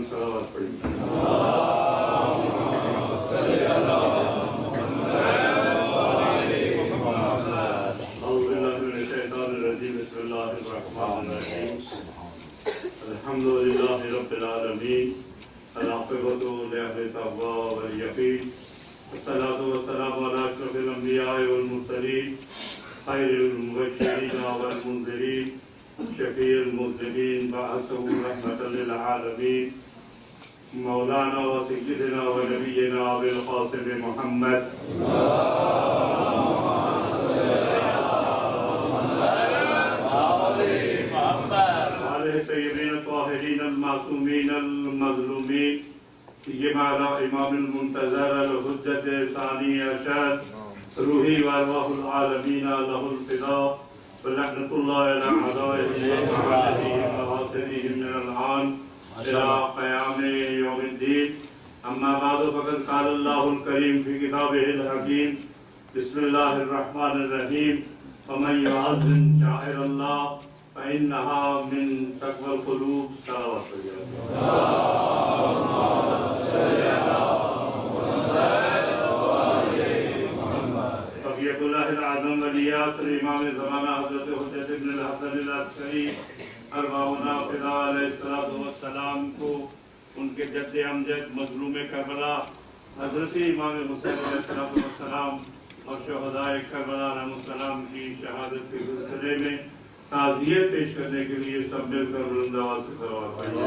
فوراً صلوات پڑھیں۔ اعوذ باللہ من الشیطان الرجیم، بسم اللہ الرحمن الرحیم، الحمد للہ رب العالمین، العاقبۃ لأہل التقویٰ والیقین، الصلاۃ والسلام علی اشرف الانبیاء والمرسلین، خیر المبشرین والمنذرین، شفیع المذنبین، بعثہ رحمۃ للعالمین، مولانا و سیدنا و نبینا ابی القاسم محمد سیدنا الطاہرین المعصومین المظلومین، سیما امام المنتظر الحجت ثانی ارشد، روحی و ارواح العالمین لہ الفداء، ولعنۃ اللہ علی اعدائهم وعددهم وغاصبهم من الآن الى قیام یوم الدین۔ اما بعد فقد قال اللہ الکریم فی کتابہ الحکیم، بسم اللہ الرحمن الرحیم، فمن یعظم شعائر اللہ فإنها من تقوى القلوب۔ صلوات بقیت اللہ العظم ولی یاسر امام زمانہ حضرت حجت ابن الحسن العسکری ارواحنا فدا علیہ السلام کو ان کے جد امجد مظلوم کربلا حضرت امام حسین علیہ السلام اور شہدائے کربلا علیہ السلام کی شہادت کے سلسلے میں تعزیت پیش کرنے کے لیے سب مل کر بلند آواز سے صلوات پڑھیے۔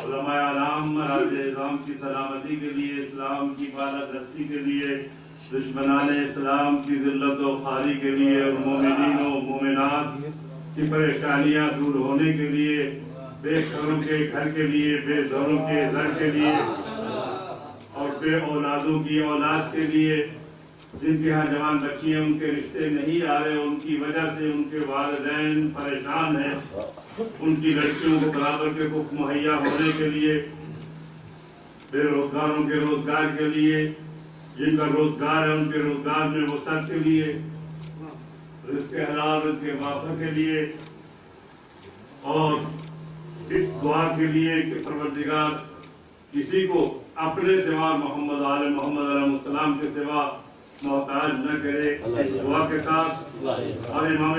علماء اعلام مراج اعظام کی سلامتی کے لیے، اسلام کی بالادستی کے لیے، دشمنان اسلام کی ذلت و خواری کے لیے، اور مومنین و مومنات کی پریشانیاں دور ہونے کے لیے، بے گھروں کے گھر کے لیے، بے زروں کے زر کے لیے، اور بے اولادوں کی اولاد کے لیے، جن کے ہاں جوان بچی ہیں ان کے رشتے نہیں آ رہے، ان کی وجہ سے ان کے والدین پریشان ہیں، ان کی لڑکیوں کو برابر کے حقوق مہیا ہونے کے لیے، بے روزگاروں کے روزگار کے لیے، جن کا روزگار ہے ان کے روزگار میں وسعت کے لیے، رزق حلال رزق وافر کے لیے، اور اس دعا کے لیے کہ پروردگار کسی کو اپنے سوا محمد آل محمد علیہ السلام کے سوا محتاج نہ کرے، اس دعا کے ساتھ اور امام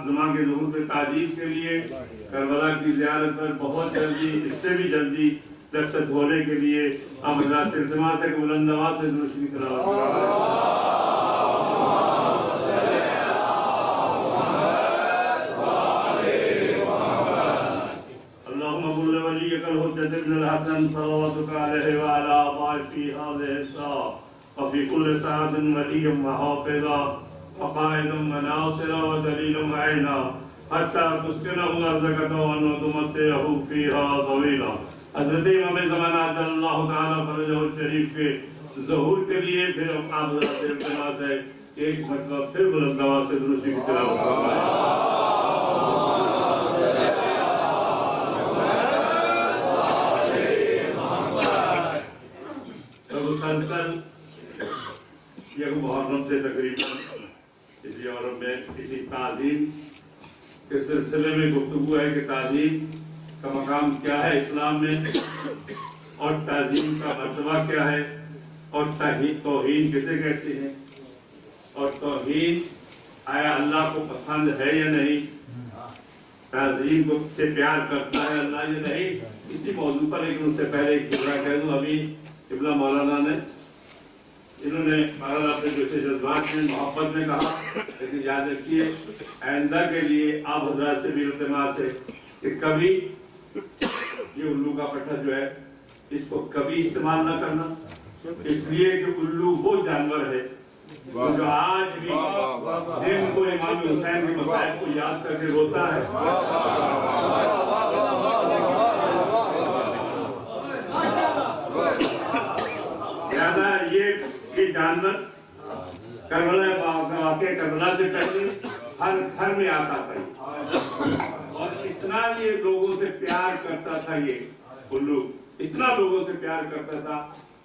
زمان کے ظہور پہ تعجیل کے لیے کربلا کی زیارت پر بہت جلدی، اس سے بھی جلدی دستخط ہونے کے لیے ہم حضرات سے التماس ہے کہ بلند آواز سے درود شریف تلاوت وليك الحجة ابن الحسن صلواتك عليه وعلى آبائه في هذه الساعة وفي كل ساعة وليا وحافظا وقائدا وناصرا ودليلا معينا حتى تسكنه أرضك وتمتعه فيها طويلا۔ حضرت امام زمانہ عجل اللہ تعالیٰ فرجہ الشریف کے ظہور کے لیے پھر آپ حضرات سے التماس ہے کہ ایک مرتبہ پھر بلند آواز سے درود شریف تلاوت فرمائیں۔ مسلسل یہ محرم سے تقریباً اسی عرب میں کسی تعظیم کے سلسلے میں گفتگو ہے کہ تعظیم کا مقام کیا ہے اسلام میں، اور تعظیم کا مرتبہ کیا ہے، اور توہین کسے کہتے ہیں، اور توہین آیا اللہ کو پسند ہے یا نہیں، تعظیم کو سے پیار کرتا ہے اللہ یا نہیں، اسی موضوع پر لیکن اس سے پہلے ایک جملہ کہہ دوں۔ ابھی قبلہ مولانا نے انہوں نے بہرحال اپنے جیسے جذبات میں محبت میں کہا، لیکن یاد رکھیے آئندہ کے لیے آپ حضرات سے بھی التماس ہے کہ کبھی یہ الو کا پٹھا جو ہے اس کو کبھی استعمال نہ کرنا، اس لیے کہ الو وہ جانور ہے جو آج بھی دن کو امام حسین کے مسائل کو یاد کر کے روتا ہے۔ یہ جانور کربلا واقع کربلا سے پہلے ہر گھر میں آتا تھا، اور اتنا یہ لوگوں سے پیار کرتا تھا، یہ الو اتنا لوگوں سے پیار کرتا تھا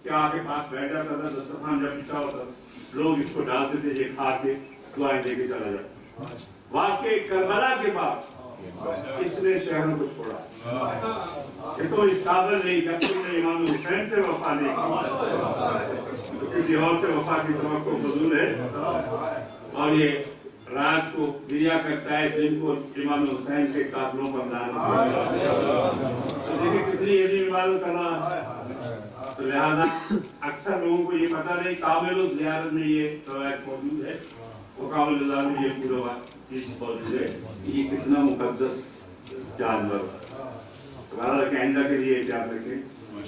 کہ آپ کے پاس بیٹھ جاتا تھا، دسترخوان جب بچھا ہوتا لوگ اس کو ڈالتے تھے، یہ کھا کے دعائیں دے کے چلا جاتا. واقعی کربلا کے بعد اس نے شہروں کو چھوڑا کہ تو اس قابل نہیں کہ تم نے امام حسین سے وفا نہیں کی تو کسی اور سے وفا کی توقع فضول ہے. اور یہ رات کو گریا کرتا ہے دن کو امام حسین کے قاتلوں پر لعنت. دیکھیں کتنی عظیم عبادت کر رہا ہے. تو لہذا اکثر لوگوں کو یہ پتہ نہیں کامل الزیارت میں یہ روایت موجود ہے وہ کامل الزیارت میں یہ پورا چیز موجود ہے کہ یہ کتنا مقدس جانور ہے. تمہارا کہ آئندہ کے لیے یاد رکھیں.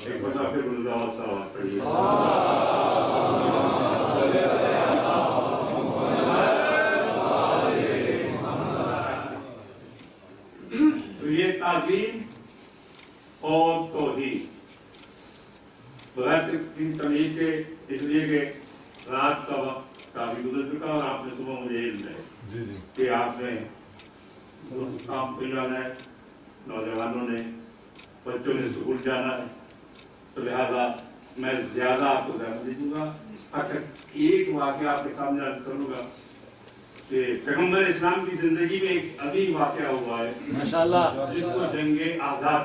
ایک بتا پھر رضا وصلوات پڑھیے. تو یہ تعظیم اور توحید بغیر کسی تمیز کے اس لیے کہ رات کا وقت کافی گزر چکا اور آپ نے صبح مجھے علم ہے کہ آپ نے کام پہ جانا ہے, نوجوانوں نے بچوں نے اسکول جانا ہے, تو لہذا میں زیادہ آپ کو دھیان دے دوں گا. اگر ایک واقعہ آپ کے سامنے عرض کروں گا کہ پیغمبر اسلام کی زندگی میں ایک عظیم واقعہ ہوا ہے جس کو جنگ احزاب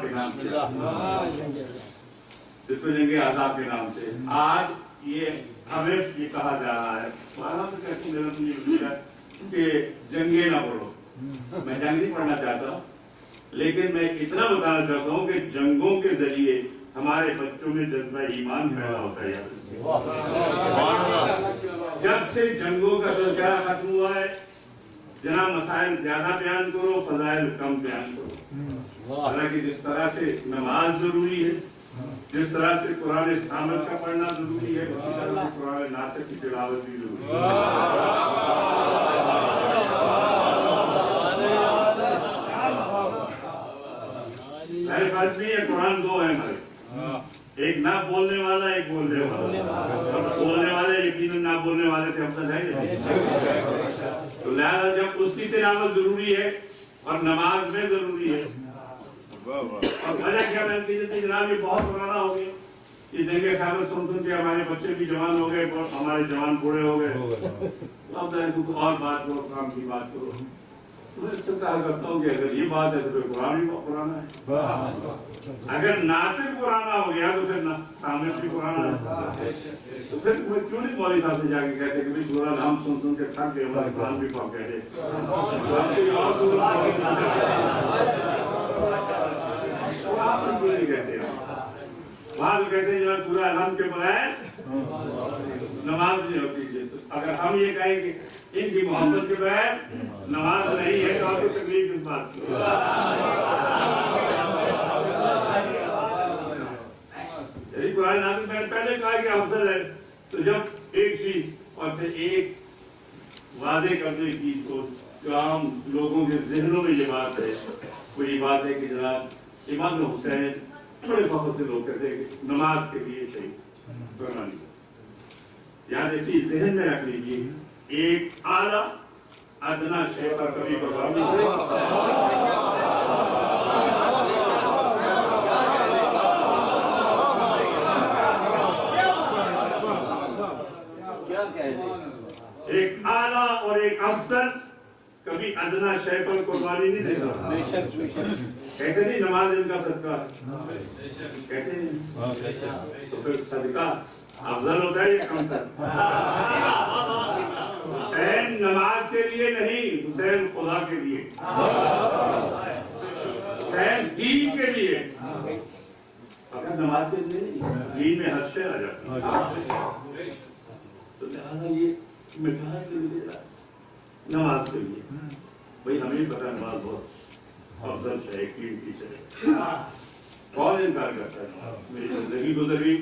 کے نام سے آج یہ ہمیں یہ کہا جا رہا ہے کہ جنگیں نہ پڑھو. میں جنگ نہیں پڑھنا چاہتا لیکن میں اتنا بتانا چاہتا ہوں کہ جنگوں کے ذریعے ہمارے بچوں میں جذبہ ایمان پیدا ہوتا ہے. جب سے جنگوں کا تذکرہ ختم ہوا ہے جناب مسائل زیادہ بیان کرو فضائل کم بیان کرو. حالانکہ جس طرح سے نماز ضروری ہے, جس طرح سے قرآن سامت کا پڑھنا ضروری ہے, اسی طرح سے قرآن ناطق کی تلاوت بھی ضروری ہے. میرے فرض نہیں ہے قرآن دو ہیں ہمارے, ایک نہ بولنے والا ایک بولنے والا. بولنے والے یقیناً نہ بولنے والے سے افضل ہے. تو لہذا جب اس کی تلاوت ضروری ہے اور نماز میں ضروری ہے اور وجہ کیا میں کہتے جناب یہ بہت پرانا ہو گیا. یہ جنگ خیبر سن کے ہمارے بچے بھی جوان ہو گئے, ہمارے جوان بوڑھے ہو گئے. اب اور بات کرو, کام کی بات کرو. میں اکثر کہا کرتا ہوں کہ اگر یہ بات ہے تو پھر قرآن بھی بہت پرانا ہے. اگر ناطق پرانا ہو گیا تو پھر سامت بھی پرانا ہے. تو پھر کیوں نہیں مولوی صاحب سے جا کے کہتے کہ بھائی سورہ نام سن کے تھک گئے, ہمارے قرآن بھی پاک کہہ دے. آپ کیوں نہیں کہتے وہاں تو کہتے ہیں جناب سورہ الحمد کے بغیر نماز نہیں ہوتی. اگر ہم یہ کہیں کہ ان کی محبت کے بغیر نماز نہیں ہے تو آپ کو تکلیف کس بات کی. قرآن نازل میں نے پہلے کہا کہ افضل ہے. تو جب ایک چیز اور پھر ایک واضح کر دو چیز کو جو عام لوگوں کے ذہنوں میں یہ بات ہے, وہ یہ بات ہے کہ جناب امام حسین بڑے بہت سے لوگ کہتے ہیں کہ نماز کے لیے شہید قربانی. یاد رکھیے, ذہن میں رکھ لیجیے, ایک اعلیٰ ادنا شے پر کبھی قربانی ایک اعلیٰ اور ایک افضل کبھی ادنا شے پر قربانی نہیں دیتا. کہتے نہیں نماز ان کا صدقہ ہے, کہتے نہیں, تو پھر صدقہ افضل ہوتا ہے یا کم تر؟ حسین نماز کے لیے نہیں, حسین خدا کے لیے, حسین دین کے لیے. اگر نماز کے لیے نہیں, دین میں ہر شے آ جاتی. تو لہٰذا یہ مٹھائی کے لیے نماز کے لیے بھائی ہمیں پتہ نماز بہت افضل ہے, قیمتی ہے. کون انکار کرتا ہے؟ میری زندگی گزری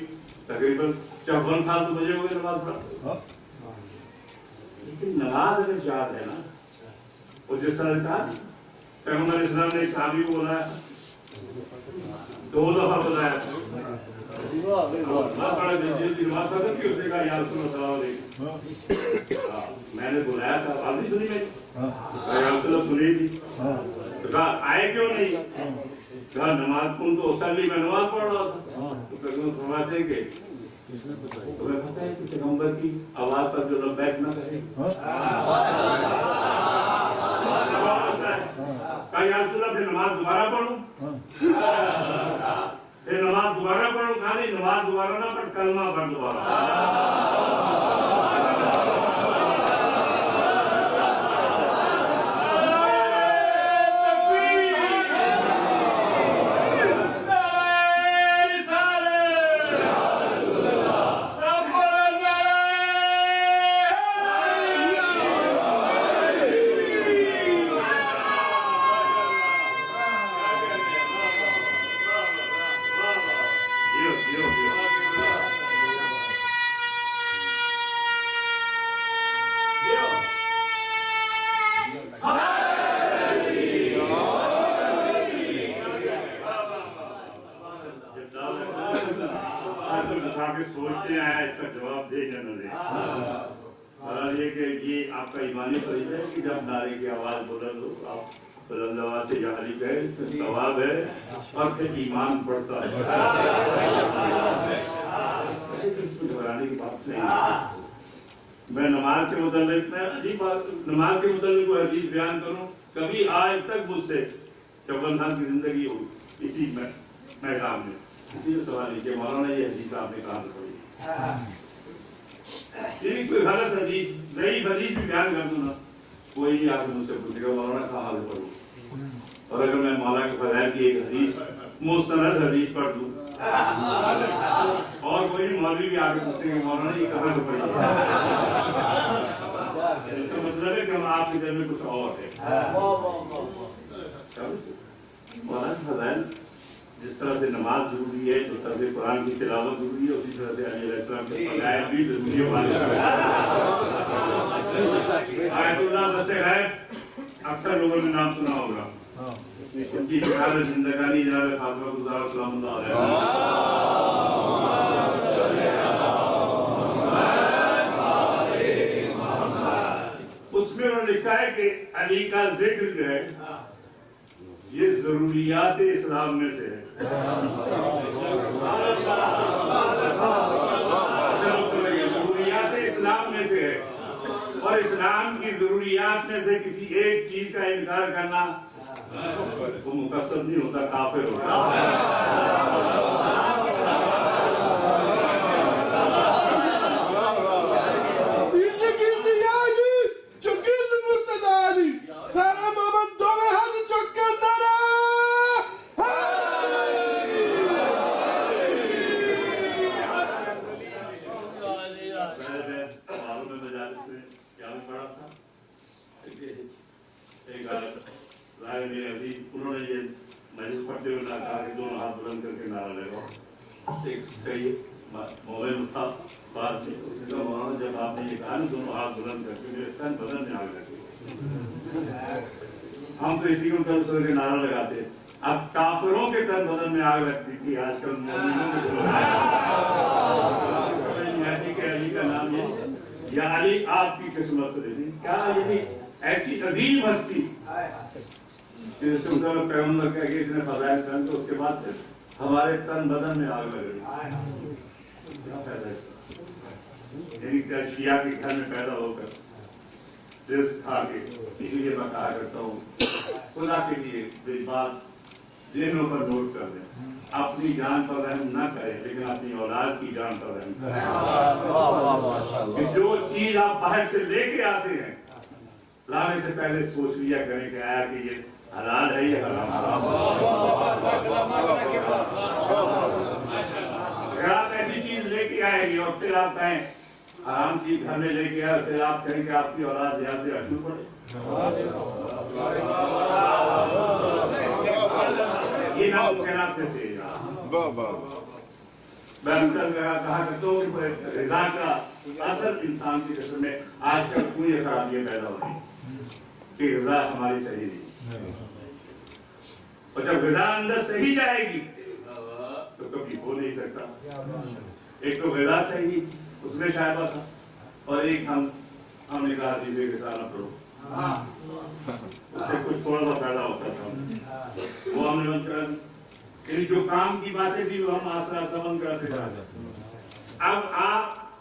تقریباً 54 سال تو مجھے ہو گئے نماز پڑھا. لیکن نماز اگر یاد ہے نا, اور جس طرح کہا پیغمبر اسلام نے صحابی کو بلایا, 2 دفعہ بلایا تھا. میں نے بلایا تھا, آپ نہیں سنی, میں سنی تھی. آئے کیوں نہیں؟ کہا نماز کن تو اصلی میں نماز پڑھ رہا تھا. تو فرماتے ہیں کہ تمہیں پتہ ہے کہ پیغمبر کی آواز پر جو لبیک نہ کہے کہا یا رسول اللہ پھر نماز دوبارہ پڑھوں پھر نماز دوبارہ پڑھوں کہا نہیں نماز دوبارہ نہ پڑھ کلمہ پڑھ دوبارہ سوچتے ہیں اس کا جواب دے یا نہ دے اور یہ کہ یہ آپ کا ایمانی فریضہ ہے کہ جب نعرے کی آواز بلند ہو آپ بلند آواز سے یا علی کہے اس میں ثواب ہے اور پھر ایمان بڑھتا ہے اس میں گھبرانے کی بات نہیں ہے میں نماز کے متعلق میں عجیب بات نماز کے متعلق کوئی حدیث بیان کروں کبھی آج تک مجھ سے 54 سال کی زندگی ہوئی اسی میدان میں کسی نے سوال نہیں کیا مولانا یہ حدیث آپ نے کہاں سے پڑھی یعنی کوئی غلط حدیث نئی حدیث بھی بیان کر دوں نا کوئی نہیں آ کے مجھ سے پوچھے گا مولانا کہاں سے پڑھوں اور اگر میں مولانا کے فضائل کی ایک حدیث مستند حدیث پڑھ دوں اور کوئی مولوی بھی آ کے پوچھیں گے مولانا یہ کہاں سے پڑھی اس کا مطلب ہے کہ ہم آپ کے دل میں کچھ اور ہے مولانا کے فضائل جس طرح سے نماز ضروری ہے جس طرح سے قرآن کی تلاوت ضروری ہے اسی طرح سے علی علیہ السلام کے فضائل بھی ضروری ہے آیت اللہ بس غیب اکثر لوگوں نے نام سنا ہوگا ان کی جہاد زندگانی جناب فاطمہ الزہرا سلام اللہ علیہ اس میں انہوں نے لکھا ہے کہ علی کا ذکر جو ہے یہ ضروریات اسلام میں سے ہے ضروریات اسلام میں سے ہے اور اسلام کی ضروریات میں سے کسی ایک چیز کا انکار کرنا وہ مقصد نہیں ہوتا کافر ہوتا انہوں نے یہ مجلس پڑھتے ہوئے کہا کہ دونوں ہاتھ بلند کر کے نعرہ لگاؤ ایک صحیح مومن تھا بات میں اس نے کہا مولانا جب آپ نے یہ کہا نا دونوں ہاتھ بلند کر کے میرے تن بدن میں آگ لگے ہم تو اسی کو تر کے نعرہ لگاتے اب کافروں کے تن بدن میں آگ لگتی تھی آج کل مومنوں کے دل میں کہ علی کا نام یہ یا علی آپ کی قسمت سے دے کیا یہ ایسی عظیم ہستی جس سے پیغمبر کہہ کے اس نے فضائل کرن تو اس کے بعد ہمارے تن بدن میں آگ لگ رہی کیا فائدہ اس کا یعنی کہ شیعہ کے گھر میں پیدا ہو کر رزق کھا کے اسی لیے میں کہا کرتا ہوں خدا کے لیے میری بات ذہنوں پر نوٹ کر دیں اپنی جان پر رحم نہ کریں لیکن اپنی اولاد کی جان پر رحم کریں کہ جو چیز آپ باہر سے لے کے آتے ہیں لانے سے پہلے سوچ لیا کریں کہ آیا کہ یہ حلال ہے یہ حرام اگر آپ ایسی چیز لے کے آئیں گے اور پھر آپ کہیں حرام چیز گھر میں لے کے آئے پھر آپ کہیں کہ آپ کی اولاد زیادہ سے اشور پڑے یہ ناممکنات میں سے میں اکثر کہا کرتا ہوں رضا کا اثر انسان کی قسم میں آج کل کوئی خرابیاں پیدا ہو رہی کہ غذا ہماری صحیح نہیں اور جب غذا اندر صحیح جائے گی تو کبھی ہو نہیں سکتا ایک تو غذا صحیح اس میں شائبہ تھا اور ایک ہم نے کہا دیجیے کہ سارا پڑھو اس سے کچھ تھوڑا سا پیدا ہوتا تھا وہ ہم نے بند کر یعنی جو کام کی باتیں تھی وہ ہم آسا بند کرتے تھے اب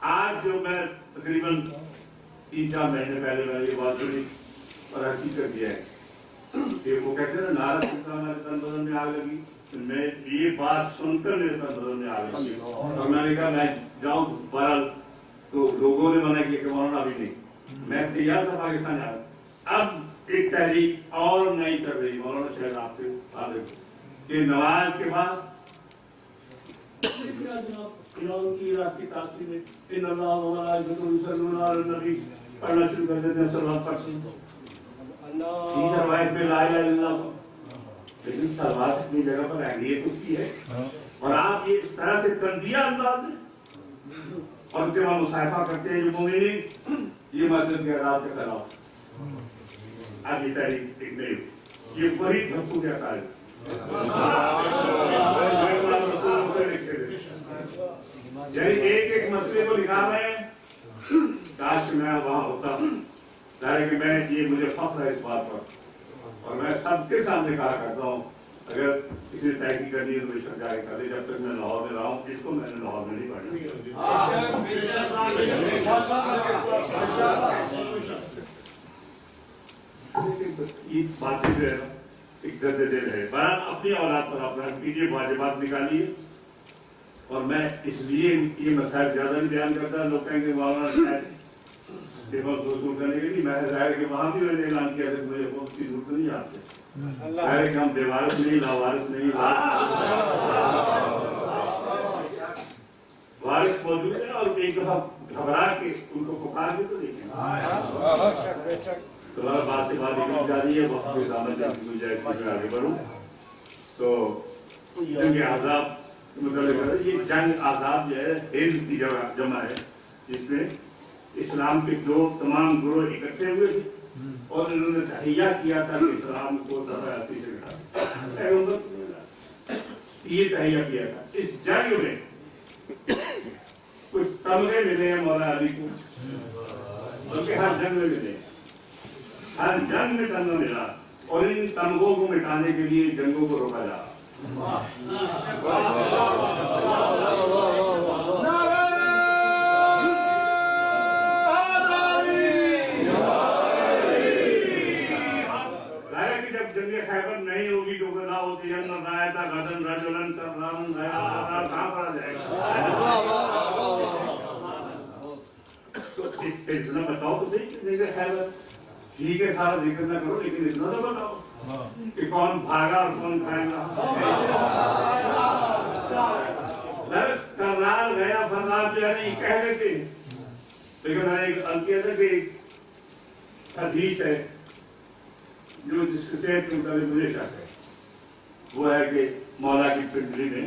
آج جو میں تقریباً 3-4 مہینے پہلے میں یہ بات سنی اور حقیقت یہ ہے کہ وہ کہتے ہیں نا نعرہ سنتا ہمارے تن بدن میں آگ لگی. میں یہ بات سن کر میرے تن بدن میں آگ لگی اور میں نے کہا میں جاؤں. بہرحال تو لوگوں نے منع کیا کہ مولانا ابھی نہیں. میں تیار تھا پاکستان جانا. اب ایک تحریک اور نہیں چل رہی مولانا شاید آپ کے آگے کہ نماز کے بعد ایران کی عراق کی تاثیر میں ان اللہ و ملائکتہ یصلون علی النبی پڑھنا شروع کر دیتے ہیں صلوات پڑھتے ہیں. تین روایت میں لا الہ الا اللہ لیکن صلوات اپنی جگہ پر اہمیت اس کی ہے اور آپ یہ اس طرح سے تنزیہ انداز میں اور ان کے وہاں مصافحہ کرتے ہیں جو مومنین یہ مسجد کے آداب کے خلاف. اب یہ تحریک ایک نہیں یہ وہی دھکو کیا ہے یعنی ایک مسئلے کو دکھا رہے ہیں. کاش میں وہاں ہوتا ظاہر کہ میں یہ مجھے فخر ہے اس بات پر اور میں سب کے سامنے کہا کرتا ہوں اگر کسی نے تحقیق کرنی ہے تو بے شک جا کے کرے. جب تک میں لاہور میں رہا ہوں جس کو میں نے لاہور میں نہیں پڑھا یہ باتیں جو ہے ایک درد دل ہے. بہرحال اپنی اولاد پر آپ رحم کیجیے واجبات نکالیے اور میں اس لیے یہ مسائل زیادہ نہیں بیان کرتا. لوگ کہیں گے مولانا شاید وصول کرنے کے لیے میں ظاہر کہ وہاں بھی میں نے اعلان کیا کہ مجھے اس کی ضرورت نہیں آتی. ظاہر کہ ہم بے وارث نہیں لاوارث نہیں وارث موجود ہے اور ایک دفعہ گھبرا کے ان کو پکار کے تو دیکھیں تو بات سے بات نکل جا رہی ہے. وقت کے سامنے کی گنجائش میں آگے بڑھوں تو جنگ احزاب مطلب یہ جنگ احزاب جو ہے حزب کی جمع ہے جس میں اسلام کے جو تمام گروہ اکٹھے ہوئے تھے اور انہوں نے تہیہ کیا تھا کہ اسلام کو سرحدی سے مٹا یہ تہیہ کیا تھا. اس جنگ میں کچھ تمغے ملے ہیں مولا علی کو بلکہ ہر جنگ میں ملے ہر جنگ میں تمغہ ملا اور ان تمغوں کو مٹانے کے لیے جنگوں کو روکا جا. جنگ خیبر نہیں ہوگی تو نہ ہوتی رایتا غدن رجلن کرن کہاں پڑا جائے گا. تو اس اتنا بتاؤ تو صحیح جنگ خیبر ٹھیک ہے سارا ذکر نہ کرو لیکن اتنا تو بتاؤ کہ کون بھاگا اور کون کھائے گا. کرنال گیا فرنال جو ہے نہیں کہہ رہے تھے لیکن میں نے ایک کیا تھا کہ حدیث ہے جو جس کے صحت کے مطابق مجھے شک ہے وہ ہے کہ مولا کی پنڈلی میں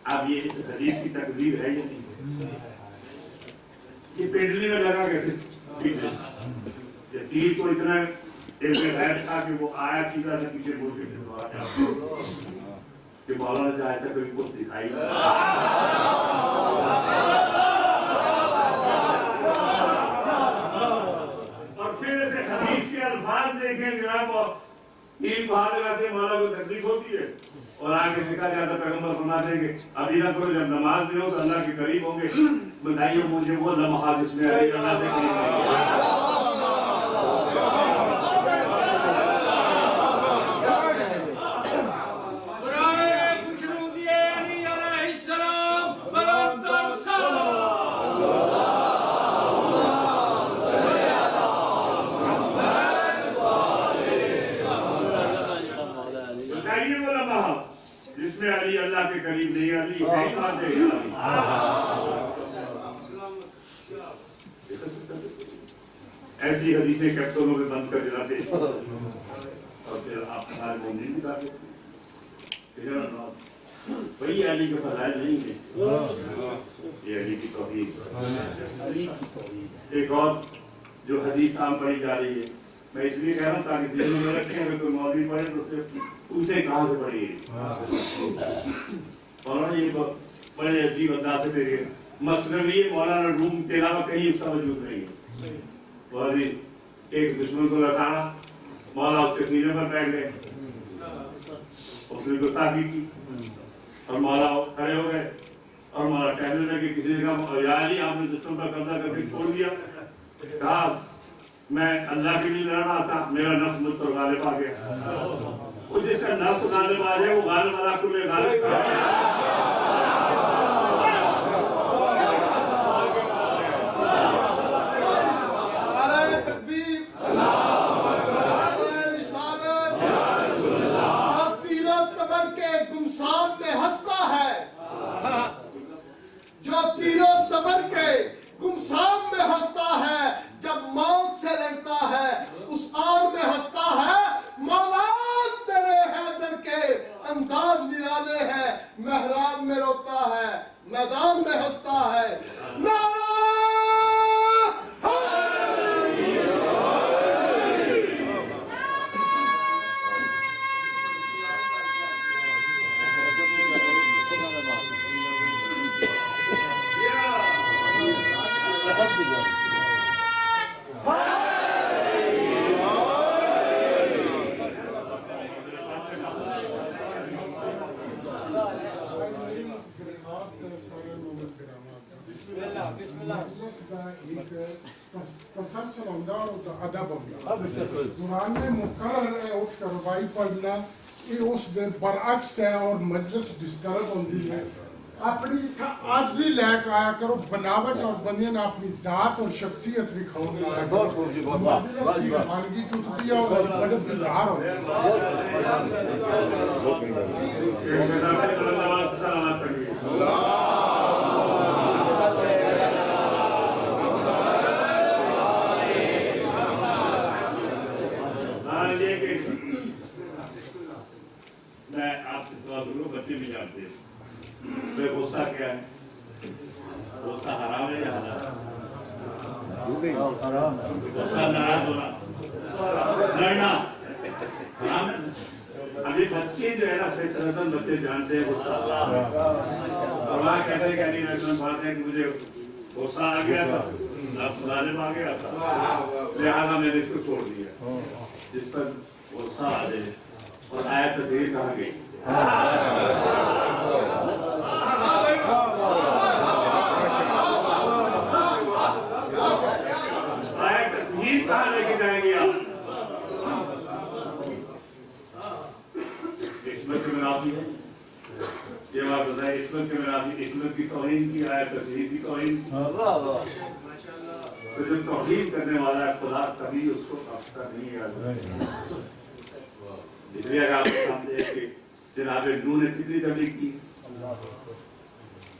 اب یہ اس حدیث کی تکذیب ہے یا نہیں. یہ پنڈلی میں لگا کیسے تیر کو اتنا غیر تھا کہ وہ آیا سیدھا سے پیچھے بول کے کہ مولا نے چاہا تھا کوئی کچھ دکھائی الفاظ دیکھیں جناب تین باہر لگاتے مولا کو تکلیف ہوتی ہے اور آگے سکھا جاتا پیغمبر فرماتے ہیں کہ ابھی نہ کرو جب نماز میں ہو تو اللہ کے قریب ہوں گے. بتائیے مجھے وہ لمحات جس میں اللہ سے قریب جس میں علی اللہ کے قریب نہیں علی نہیں مانتے. ایسی حدیثیں کیپسولوں میں بند کر جلاتے اور پھر آپ ہمارے مومنین بھی لا دیتے وہی علی کے فضائل نہیں ہے. یہ علی کی توحید. ایک اور جو حدیث عام پڑھی جا رہی ہے میں اس لیے کہہ رہا ہوں تاکہ ذہن میں رکھیں اگر کوئی مولوی پڑھے تو اسے کہاں سے پڑھی ہے. مولانا یہ بڑے عجیب انداز سے میرے مثنوی مولانا روم کے علاوہ کہیں اس کا وجود نہیں ہے. بہت ہی ایک دشمن کو لٹانا مولا اس کے سینے پر بیٹھ گئے उसने गुस्ताखी की और मौला खड़े हो गए और मौला कहने लगे किसी ने कहा या अली आपने दुश्मन पर कब्जा करके छोड़ दिया। कहा मैं अल्लाह के लिए लड़ रहा था, मेरा नफ्स मुझ पर गालिब आ गया। वो जिसका नफ्स गालिब आ जाए वो गालिब अला कुल्ले गालिब। जो तीरों तबर के गुमसाम में हंसता है, जब मौत से लड़ता है उस आन में हंसता है। मौला तेरे हैदर के अंदाज निराले हैं, महराब में रोता है, मैदान में हंसता है। नारा तसलसल होंदा और अदब होंदा। कुरान में मुकर्रर है उठ करवाई पढ़ना, ये उस दिन बरअक्स है और मजलिस डिस्टर्ब होती है। अपनी आजी लैक आया करो, बनावट और बनियन अपनी जात और शख्सियत दिखाओ। मानगी टूटती है और बड़े बिजार हो मैं आपसे सवाल करूँ, बच्चे भी जानते हैं गुस्सा क्या है? गुस्सा हराम है या हलाल? गुस्सा नाराज होना, लड़ना हराम है। अभी बच्चे जो है ना फितरतन बच्चे जानते हैं गुस्सा हराम है और वहाँ कहते हैं कि अली रसूल बात है कि मुझे गुस्सा आ गया था, नफ्स गालिब आ गया था, लिहाजा मैंने इसको छोड़ दिया। जिस पर गुस्सा आ जाए और आयत तकरीर कहा गई कहाँ लेके जाएंगे आप? इस्मत की मनाफी है, ये बात बताए। इस्मत की मनाफी, इस्मत की तौहीन की आयत तकरीर की तौहीन। तो जो तौहीन करने वाला है खुदा कभी उसको अक्सर नहीं याद रखेगा। इसलिए अगर आपके सामने कि जनाब नूह ने कितनी तबलीग की,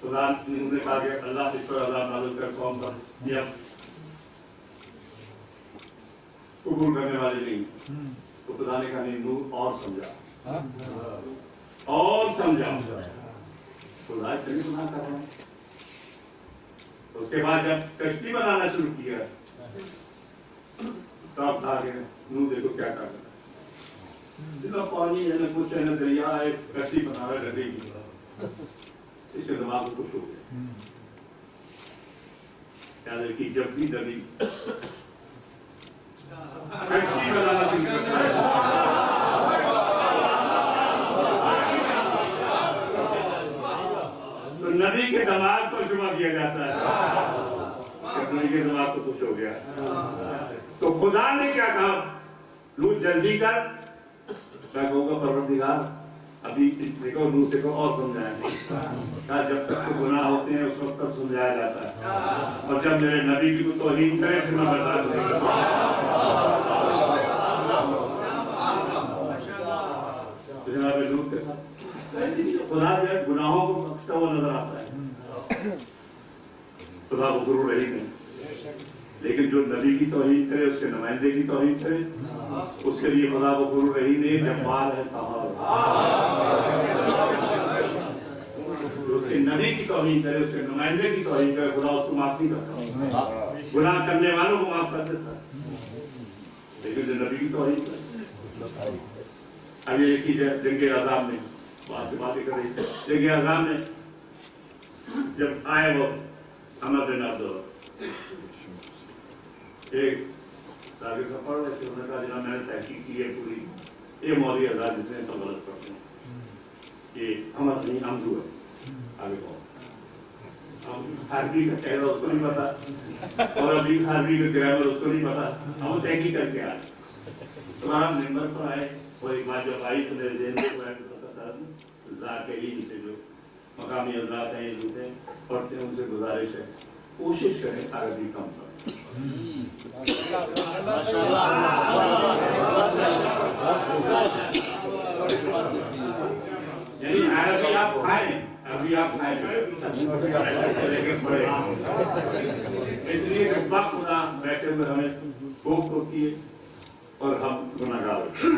खुदा ने कहा कि अल्लाह इस पर अज़ाब नाज़िल कर कौम पर, या कबूल करने वाले नहीं। तो खुदा ने कहा नहीं नूह और समझा, और समझा। खुदा इतनी गुनाह कर रहा है। उसके बाद जब कश्ती बनाना शुरू किया तब कहा नूह देखो क्या कर रहा है, पानी है ना कुछ है ना दरिया है, कश्ती बना रहा है डरेगी। इससे दिमाग खुश हो गया। याद रखिए जब भी नबी कश्ती बनाना शुरू करता है तो नबी के दिमाग पर शुमा किया जाता है। नबी के दिमाग को खुश हो गया तो खुदा ने क्या कहा, नूह जल्दी कर। मैं कहूँगा परवरदिगार अभी देखो नूह से को और समझाएंगे। जब तक तो गुनाह होते हैं उस वक्त तक समझाया जाता है, और जब मेरे नबी की को तौहीन करे फिर मैं बता दूंगा। जनाब लूत के साथ खुदा जो है गुनाहों को बख्शता हुआ नजर आता है। खुदा गुरूर रही नहीं, लेकिन जो नबी की तौहीन करे, उसके नुमाइंदे की तौहीन करे, उसके लिए खुदा गुरूर रही नहीं, जब्बार है कहार। जो उसके नबी की तौहीन करे, उसके नुमाइंदे की तौहीन करे, खुदा उसको माफ नहीं करता। गुनाह करने वालों को माफ कर देता, लेकिन जो नबी की तौहीन करे। अब ये की जंगे आज़ाब में बात से बातें कर रही थी। जंगे आज़ाब में जब आए वो अमर बिन अब्दुल्ला एक ताकि सफर है, उन्होंने कहा जनाब मैंने तहकीक की है पूरी, ये मौलवी आज़ाद जितने सब गलत करते हैं, हम अपनी अमदू है आगे बहुत अरबी का कहना उसको नहीं पता और अभी अरबी का ग्रामर उसको नहीं पता, हम तहकी करके आए। तुम्हारा मेंबर पर आए और एक बार जब आई तो मेरे ज़हन में आया कि ज़ाकिरीन से जो मकामी हज़रात हैं ये होते हैं पढ़ते हैं, उनसे गुजारिश है कोशिश करें अरबी कम पढ़ें। यानी अरबी आप खाएं, अभी आप खाएं लेकिन पढ़े, इसलिए वक्त खुदा बैठे हुए हमें कोप होती है और हम गुनाहगार होते हैं।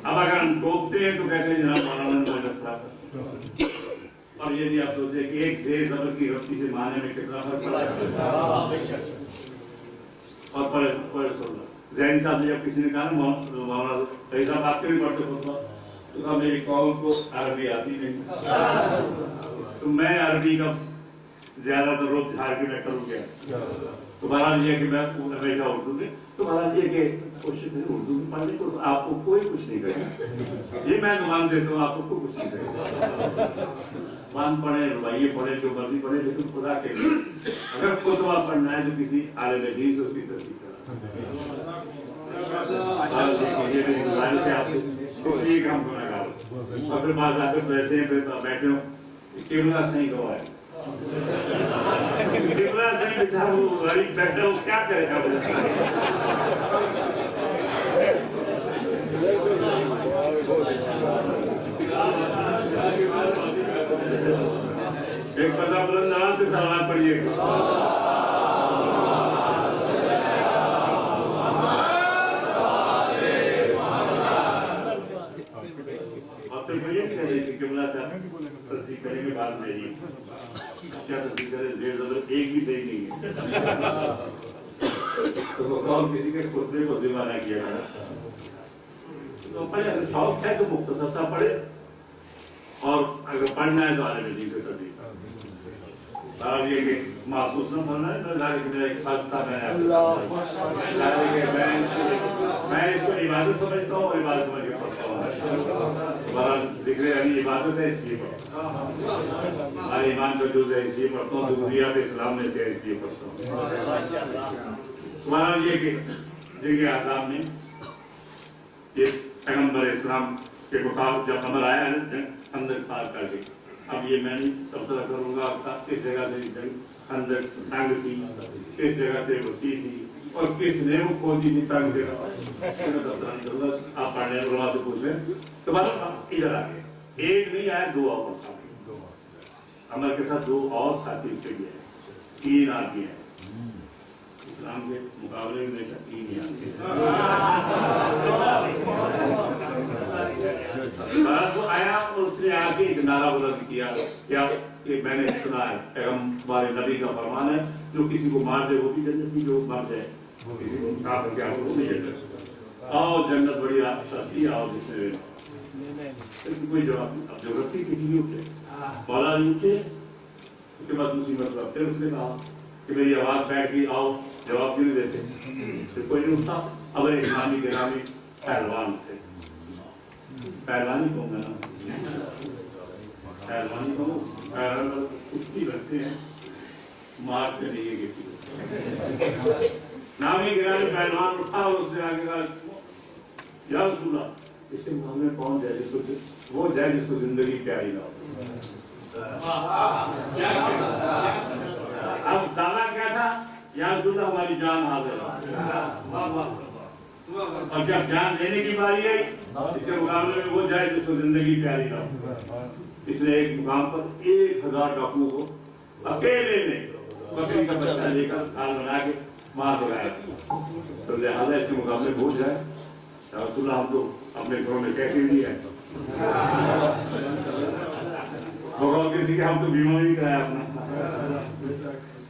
अब अगर हम टोकते हैं तो कहते हैं जनाब मौलाना ने मजलिस खराब कर, और ये भी आप सोचे कि एक जेर ज़बर की रफ्ती से माने में कितना फर्क पड़ा है। और पढ़े सुन जैन साहब ने जब किसी ने कहा ना मौलाना सही साहब आपके भी पढ़ते होता तो कहा मेरी कौम को अरबी आती नहीं, तो मैं अरबी का ज्यादातर रोक झाड़ के मैं करूँ क्या। तो बहरहाल ये कि मैं हमेशा उर्दू में, तो बहरहाल ये कि कोशिश करें उर्दू में पढ़ने को, आपको कोई कुछ नहीं करेगा, ये मैं जुबान देता हूँ आपको कोई कुछ नहीं करेगा। कुरान पढ़े, रुबाइये पढ़े, जो मर्जी पढ़े, लेकिन खुदा के लिए अगर खुतबा पढ़ना है तो किसी आलिम दीन से उसकी तस्दीक करा। ये मेरी गुजारिश है आपसे, इसलिए काम गुनाहगार और फिर बात आकर वैसे फिर बैठे हो किबला सही गवाए, किबला सही बेचारा वो गरीब बैठा वो क्या करेगा। एक पता बुलंद आवाज से सलावत पढ़िएगा। तस्दीक करने के बाद में क्या तस्दीक करे, जेर ज़बर एक भी सही नहीं है तो और किसी के खुतबे को ज़िम्मा ना किया गया। तो पढ़े, अगर शौक है तो मुख्तसर सा पढ़े, और अगर पढ़ना है तो आलिम दीन से तस्दीक। और ये कि महसूस न करना है, मेरा एक खास था, मैं इसको इबादत समझता हूँ, इबादत समझ के पढ़ता हूँ। जिक्र अली इबादत है इसलिए पढ़ता हूँ, हमारे ईमान का जुज़ है इसलिए पढ़ता हूँ, ज़रूरियात इस्लाम में से इसलिए पढ़ता हूँ। तुम्हारा ये कि जिनके आज़ाब में ये पैगम्बर इस्लाम के मुताबिक जब अमर आया है खंदक पार करके, अब ये मैं नहीं तबसरा करूँगा किस जगह से खंदक तंग थी, किस जगह से वसी थी, और किसने वो खोदी थी तंग जगह, आप पढ़ने वालों से पूछ लें। तो बस इधर आ गए, एक नहीं आया, दो और साथी, अमर के साथ दो और साथी उसके भी है, 3 आदमी है। इस्लाम के मुकाबले में हमेशा 3 ही आदमी वो आया और उसने आके एक नारा बुलंद किया, क्या कि मैंने सुना है पैगम्बर नबी का फरमान है, जो किसी को मार दे वो भी जन्नती, जो मर जाए किसी को काफिर क्या वो नहीं जन्नत। आओ जन्नत बड़ी सस्ती, आओ जिससे कोई जवाब नहीं। अब जरूरत थी किसी भी उठे, मौला नहीं उठे, उसके बाद मुसीबत हुआ। फिर उसने कहा कि मेरी आवाज बैठ गई, आओ, जवाब क्यों नहीं देते, फिर कोई नहीं उठता। अब इमामी गिरामी पहलवान थे, पहलवानी कहूँगा ना, पहलवानी कहूँ, कुश्ती रखते हैं, मारते नहीं है किसी को। नामी गिरामी पहलवान उठा और उसने आगे कहा या रसूल अल्लाह, इसके मुकाबले कौन जाए जिसको वो जाए जिसको जिंदगी प्यारी ना हो। अब दावा क्या था, या रसूल अल्लाह हमारी जान हाजिर है, और जब जान देने की बारी आई इसके मुकाबले में वो जाए जिसको जिंदगी प्यारी ना हो। इसने एक मुकाम पर 1000 डाकू को अकेले ने बकरी का बच्चा लेकर थाल बना के मार लगाया, तो लिहाजा इसके मुकाबले वो जाए। रसूलुल्लाह हम तो अपने घरों में कहते नहीं है, भगवान किसी के हम तो बीमा नहीं कराया अपना,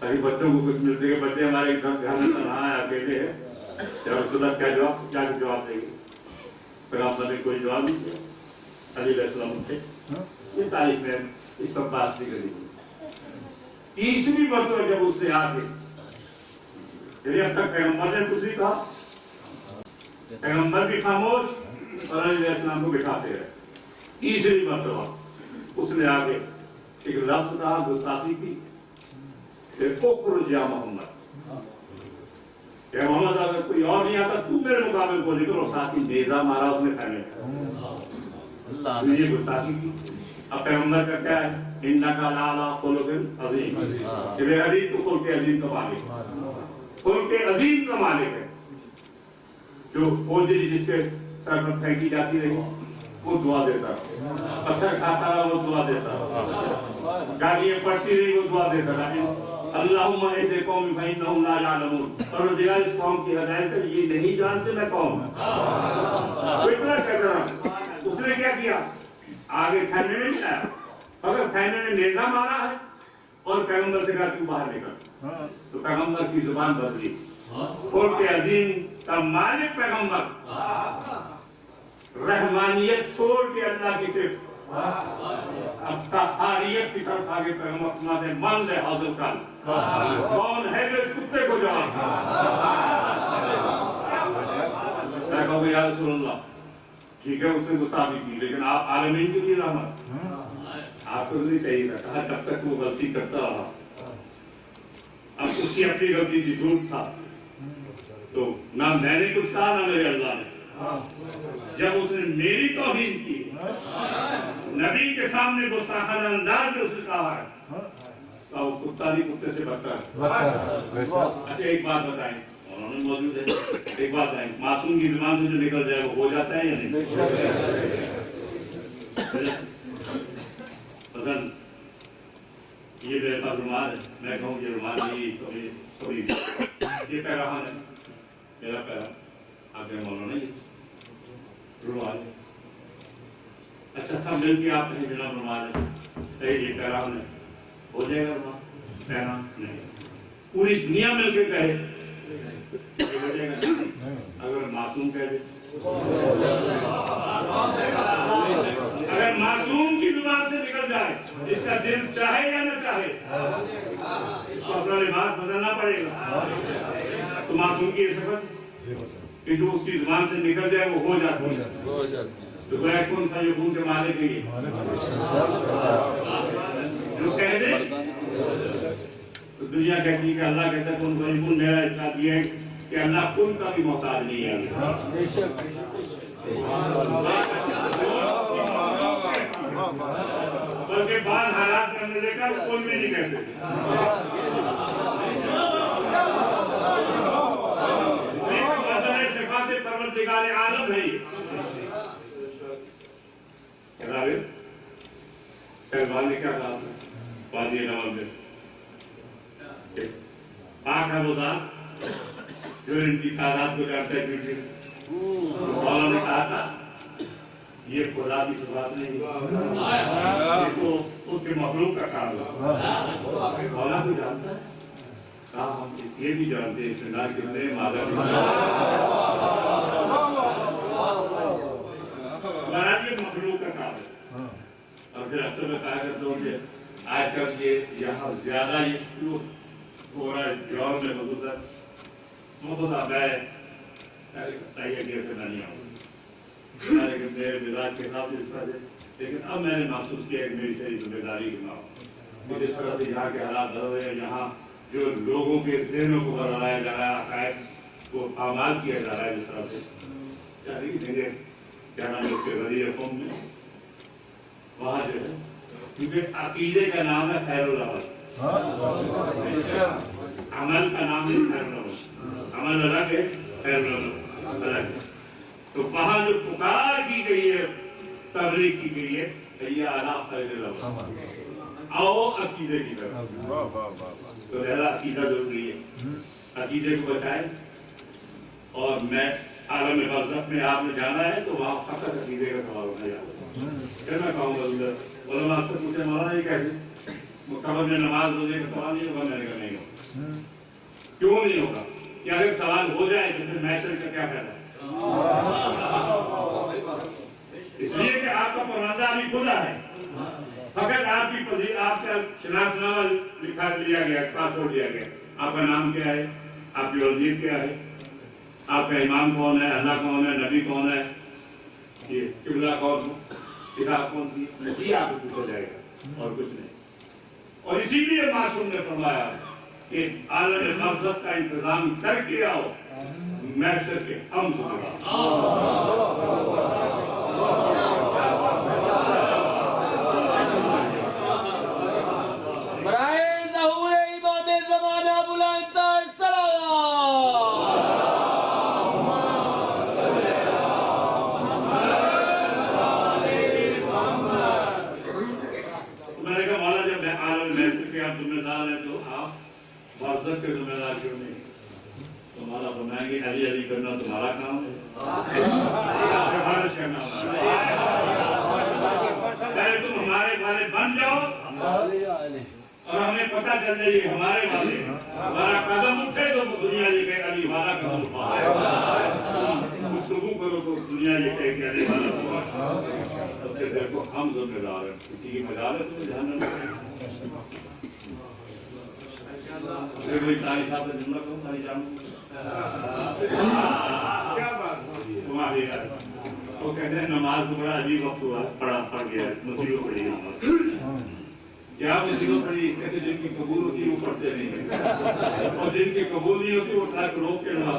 ताकि बच्चों को कुछ मिलते कि बच्चे हमारे घर में तनहा है, अकेले है। रसूलुल्लाह क्या जवाब देंगे, पैगम्बर ने कोई जवाब नहीं दिया। अली अलैहिस्सलाम उठे, ये तारीख में इस पर बात नहीं करी। तीसरी मरतबा जब उससे आके, यदि अब तक पैगम्बर ने कुछ नहीं कहा, पैगम्बर भी खामोश और अली अलैहिस्सलाम को बिठाते रहे। तीसरी मरतबा اس نے آگے ایک لفظ کہا گستاخی کی، پھر اخرج یا محمد، کہ محمد اگر کوئی اور نہیں آتا تو میرے مقابل بولے کرو، ساتھ ہی نیزہ مارا اس نے خیمے تو یہ گستاخی کی۔ اب پیغمبر کا کیا ہے، انکا لعلی خلق عظیم، کہ میرے حبیب تو خلق عظیم کا مالک، خلق عظیم کا مالک ہے، جو فوجری جس کے سر پر پھینکی جاتی رہی وہ دعا دیتا رہا، پتھر کھاتا رہا وہ دعا دیتا رہا، گالیاں پڑتی رہی وہ دعا دیتا رہا، اللہم اہد قوم فإنہم لا یعلمون، پروردگار اس قوم کی ہدایت ہے، یہ نہیں جانتے میں کون ہوں۔ وہ اتنا کہتا رہا، اس نے کیا کیا، آگے خیمے میں نہیں آیا، اگر خیمے میں نیزہ مارا ہے اور پیغمبر سے کہا تو باہر نکل، تو پیغمبر کی زبان بدلی، خلق عظیم کا مالک پیغمبر رحمانیت چھوڑ کے اللہ کی صرف اب قہاریت کی طرف آگے پیغمبر فرماتے ہیں من لے حاضر کل، کون ہے جو اس کتے کو جواب میں کہوں گا یا رسول اللہ ٹھیک ہے اس نے گستاخی کی لیکن آپ عالمین کے لیے رحمت، آپ کو نہیں چاہیے تھا، کہا جب تک وہ غلطی کرتا رہا، اب اس کی اپنی غلطی تھی، جھوٹ تھا، تو نہ میں نے کچھ کہا نہ میرے اللہ نے، جب اس نے میری توہین کی نبی کے سامنے گستاخانہ انداز میں اس نے کہا ہے تو وہ کتا نہیں کتے سے بدتر ہے۔ اچھا ایک بات بتائیں، انہوں نے موجود ہے، ایک بات بتائیں، معصوم کی زبان سے جو نکل جائے وہ ہو جاتا ہے یا نہیں؟ حسن یہ میرے پاس رومال ہے، میں کہوں یہ رومال نہیں تھوڑی یہ پیراہن ہے میرا پیرا، آپ کے مولانا نہیں رومال ہے، اچھا سب مل کے آپ کہیں جناب رومال ہے، یہ پیراہن ہے، ہو جائے گا رومال پیراہن نہیں، پوری دنیا مل کے کہے یہ ہو جائے گا، اگر معصوم کہہ دے، اگر معصوم کی زبان سے نکل جائے اس کا دل چاہے یا نہ چاہے اس کو اپنا لباس بدلنا پڑے گا، تو معصوم کی یہ صفت کہ جو اس کی زبان سے نکل جائے وہ ہو جاتی ہے، تو گویا کون سا یقون کے مالک ہے جو کہہ دے، تو دنیا کہتی ہے کہ اللہ کہتا ہے کون سا یقون میرا اطلاع دیا ہے کہ اللہ کن کا بھی محتاج نہیں ہے، بلکہ بعض حالات کرنے سے کر کون بھی نہیں کہتے، صفات پروردگار عالم ہے یہ۔ سہلوان نے کیا کہا تھا وادی نواب میں، پاک ہے وہ ذات جو ان کی تعداد کو جانتا ہے، مولا نے کہا تھا یہ خدا کی صفات نہیں، یہ تو اس کے مخلوق کا کام ہے، مولا کو جانتا ہے، کہا ہم یہ بھی جانتے ہیں اس میں کتنے مادہ یہ مخلوق کا کام ہے، اور پھر اکثر میں کہا کرتا ہوں کہ آج کل یہ یہاں زیادہ یہ شروع ہو رہا ہے جوہر میں خصوصاً وہ خدا میں تاہیہ گیر سے نہیں آؤں، لیکن میرے مزاج کے حساب سے اس طرح سے، لیکن اب میں نے محسوس کیا کہ میری صحیح ذمہ داری کی نہ ہو، جس طرح سے یہاں کے حالات بدل رہے ہیں، یہاں جو لوگوں کے ذہنوں کو بدلایا جا رہا ہے، عقائد کو اعمال کیا جا رہا ہے، جس طرح سے میرے کیا نام ہے اس کے وزیر قوم میں وہاں جو ہے، کیونکہ عقیدے کا نام ہے خیر العمل، عمل کا نام ہے خیر العمل، عمل الگ ہے خیر العمل الگ ہے، تو وہاں جو پکار کی گئی ہے، تبلیغ کی گئی ہے، حی علی خیر العمل، آؤ عقیدے کی طرف، تو لہذا عقیدہ ضروری ہے، عقیدے کو بچائیں، اور میں عالم برزخ میں آپ نے جانا ہے تو وہاں فقط عقیدے کا سوال ہونا جاتا ہے، پھر میں کہوں گا علماء سے پوچھے مولانا یہ کہتے قبر میں نماز روزے کا سوال نہیں ہوگا، میں نے کہا نہیں ہوگا، کیوں نہیں ہوگا، کہ اگر سوال ہو جائے تو پھر محشر کا کیا فائدہ ہے، اس لیے کہ آپ کا پروندہ ابھی کھلا ہے، فقط آپ کا شناسنامہ لکھا لیا گیا، پاسپورٹ دیا گیا، آپ کا نام کیا ہے، آپ کی وظیفہ کیا ہے، آپ کا امام کون ہے، اللہ کون ہے، نبی کون ہے، یہ قبلہ کون ہے، किताब कौन सी ये आपको पूछा जाएगा और कुछ नहीं। और इसीलिए मासूम ने फरमाया कि आलम मज़हब का इंतजाम करके आओ, मैशर के हम बराए ज़हूर इमाम ज़माना बुलंद मैंने कहा मौला जब मैं आलम महसूस के आप जिम्मेदार हैं तो आप मज़हब के जिम्मेदार क्यों नहीं? तो मौला फरमाएंगे अली अली करना तुम्हारा काम है, सिफारिश करना हमारा। पहले तुम हमारे वाले बन जाओ और हमें पता चल जाए हमारे वाले, हमारा कदम उठे तो दुनिया ये कहे अली वाला कदम उठा, गुफ्तगू करो तो दुनिया ये कहे कि अली वाला उठा। तो फिर देखो हम जिम्मेदार हैं, किसी की मजाल है तो ध्यान रखना। फिर वही तारीख साहब का जुमला कहूँ तारीख तुम्हारी वो कहते हैं नमाज को बड़ा अजीब वक्त हुआ, पढ़ गया मुसीबत पड़ी नमाज। क्या मुसीबत पड़ी? कहते जिनकी कबूल होती है वो पढ़ते नहीं है, और जिनकी कबूल नहीं होती वो ट्रक रोक के नमाज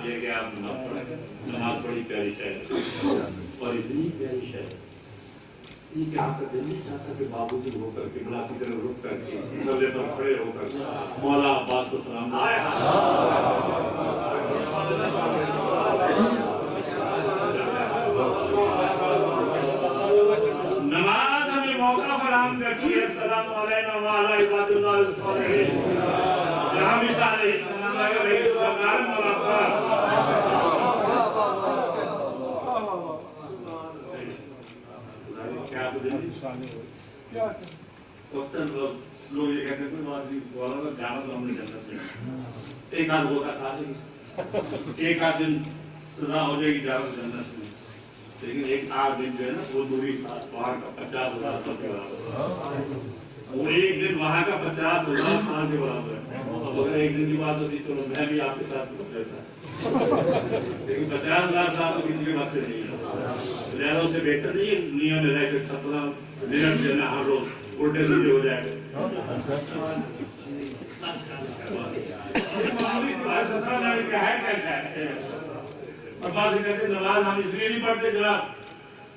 ये कि आप नमाज बड़ी प्यारी शायद और इतनी प्यारी शायद ये क्या करते नहीं चाहता कि बाबूजी होकर के बला की तरफ रुक करके मौले पर खड़े होकर मौला अब्बास को सलाम नमाज हमें मौका फराहम करती है। सलाम अलैना व अला इबादिल्लाह सालिहीन जहां भी साले सरकार मुरब्बास क्या अक्सर लोग ये कहते हैं कोई बात नहीं बोला ना जाना तो हमने जन्नत में एक आध होता खा लेंगे, एक आध दिन सजा हो जाएगी जाओ जन्नत में, लेकिन एक आध दिन जो है ना वो दूरी वहाँ का 50,000 साल के बराबर, वो एक दिन वहाँ का 50,000 साल के बराबर है। अगर एक दिन की बात होती तो मैं भी आपके साथ रहता, लेकिन 50,000 साल तो किसी के वास्ते नहीं है। लहरों से बेहतर नहीं है दुनिया में रहकर 17 मिनट जो है ना हर रोज उल्टे सीधे हो जाएगा। और बात कहते नमाज हम इसलिए नहीं पढ़ते जनाब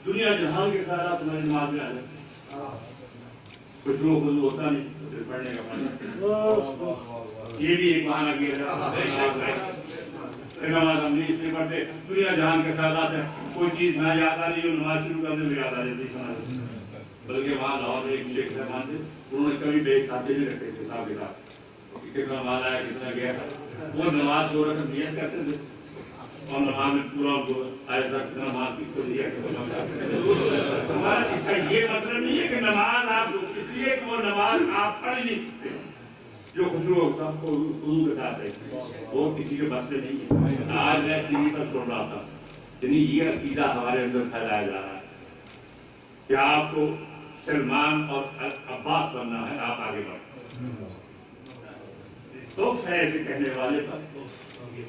दुनिया जहां के ख्यालात हमारी नमाज में आ जाते, कुछ लोग होता नहीं तो फिर पढ़ने का पढ़ना, ये भी एक बहाना किया नमाज हम नहीं इसलिए पढ़ते दुनिया जहान के ख्यालात है, कोई चीज ना याद आ रही हो नमाज शुरू करने में याद आ जाती है। बल्कि वहाँ लाहौर में एक शेख रहमान थे, उन्होंने कभी बेग खाते नहीं रखते हिसाब किताब कितना माल आया कितना गया, वो नमाज 2 रकअत नियत करते थे और नमाज में पूरा ऐसा कितना माल किसको दिया। हमारा इसका ये मतलब नहीं है कि नमाज आप इसलिए कि वो नमाज आप पढ़ नहीं सकते जो खुशबू सबको उर्दू के साथ है वो किसी के बस में नहीं है। आज मैं टीवी पर सुन रहा था यानी ये अकीदा हमारे अंदर फैलाया जा रहा है कि आपको सलमान और अब्बास बनना है, आप आगे बढ़ो तो ऐसे कहने वाले पर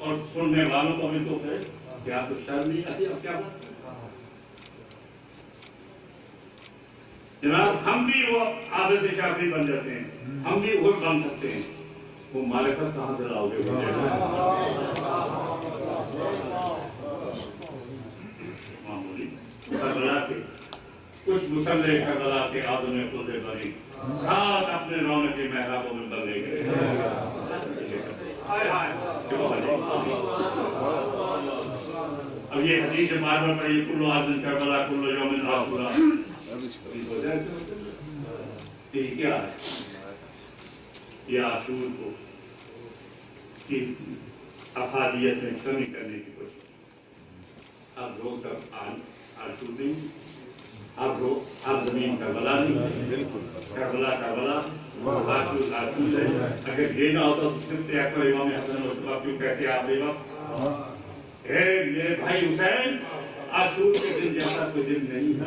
और सुनने वालों को भी तो फिर क्या तो शर्म नहीं आती और क्या बात। जनाब हम भी वो आदत से शादी बन जाते हैं, हम भी वो बन सकते हैं, वो हमारे पास कहाँ से लाओगे? मामूली करबला के कुछ मुसल्ले करबला के आदम में खुद बनी साथ अपने रौनक के महराबों में बदले गए। अब ये हदीस बार बार पढ़ी कुल्लू आज़िन करबला कुल्लू यौमिन आशूरा, क्या है ये आशूर को की अफादियत में कमी करने की कोशिश। अब लोग तब आशूर नहीं, अब लोग हर जमीन करबला नहीं, करबला करबला आशूर आशूर है। अगर ये ना होता तो सिर्फ अकबर इमाम हसन क्यों कहते आप मेरे भाई हुसैन आशूर के दिन जैसा कोई दिन नहीं है।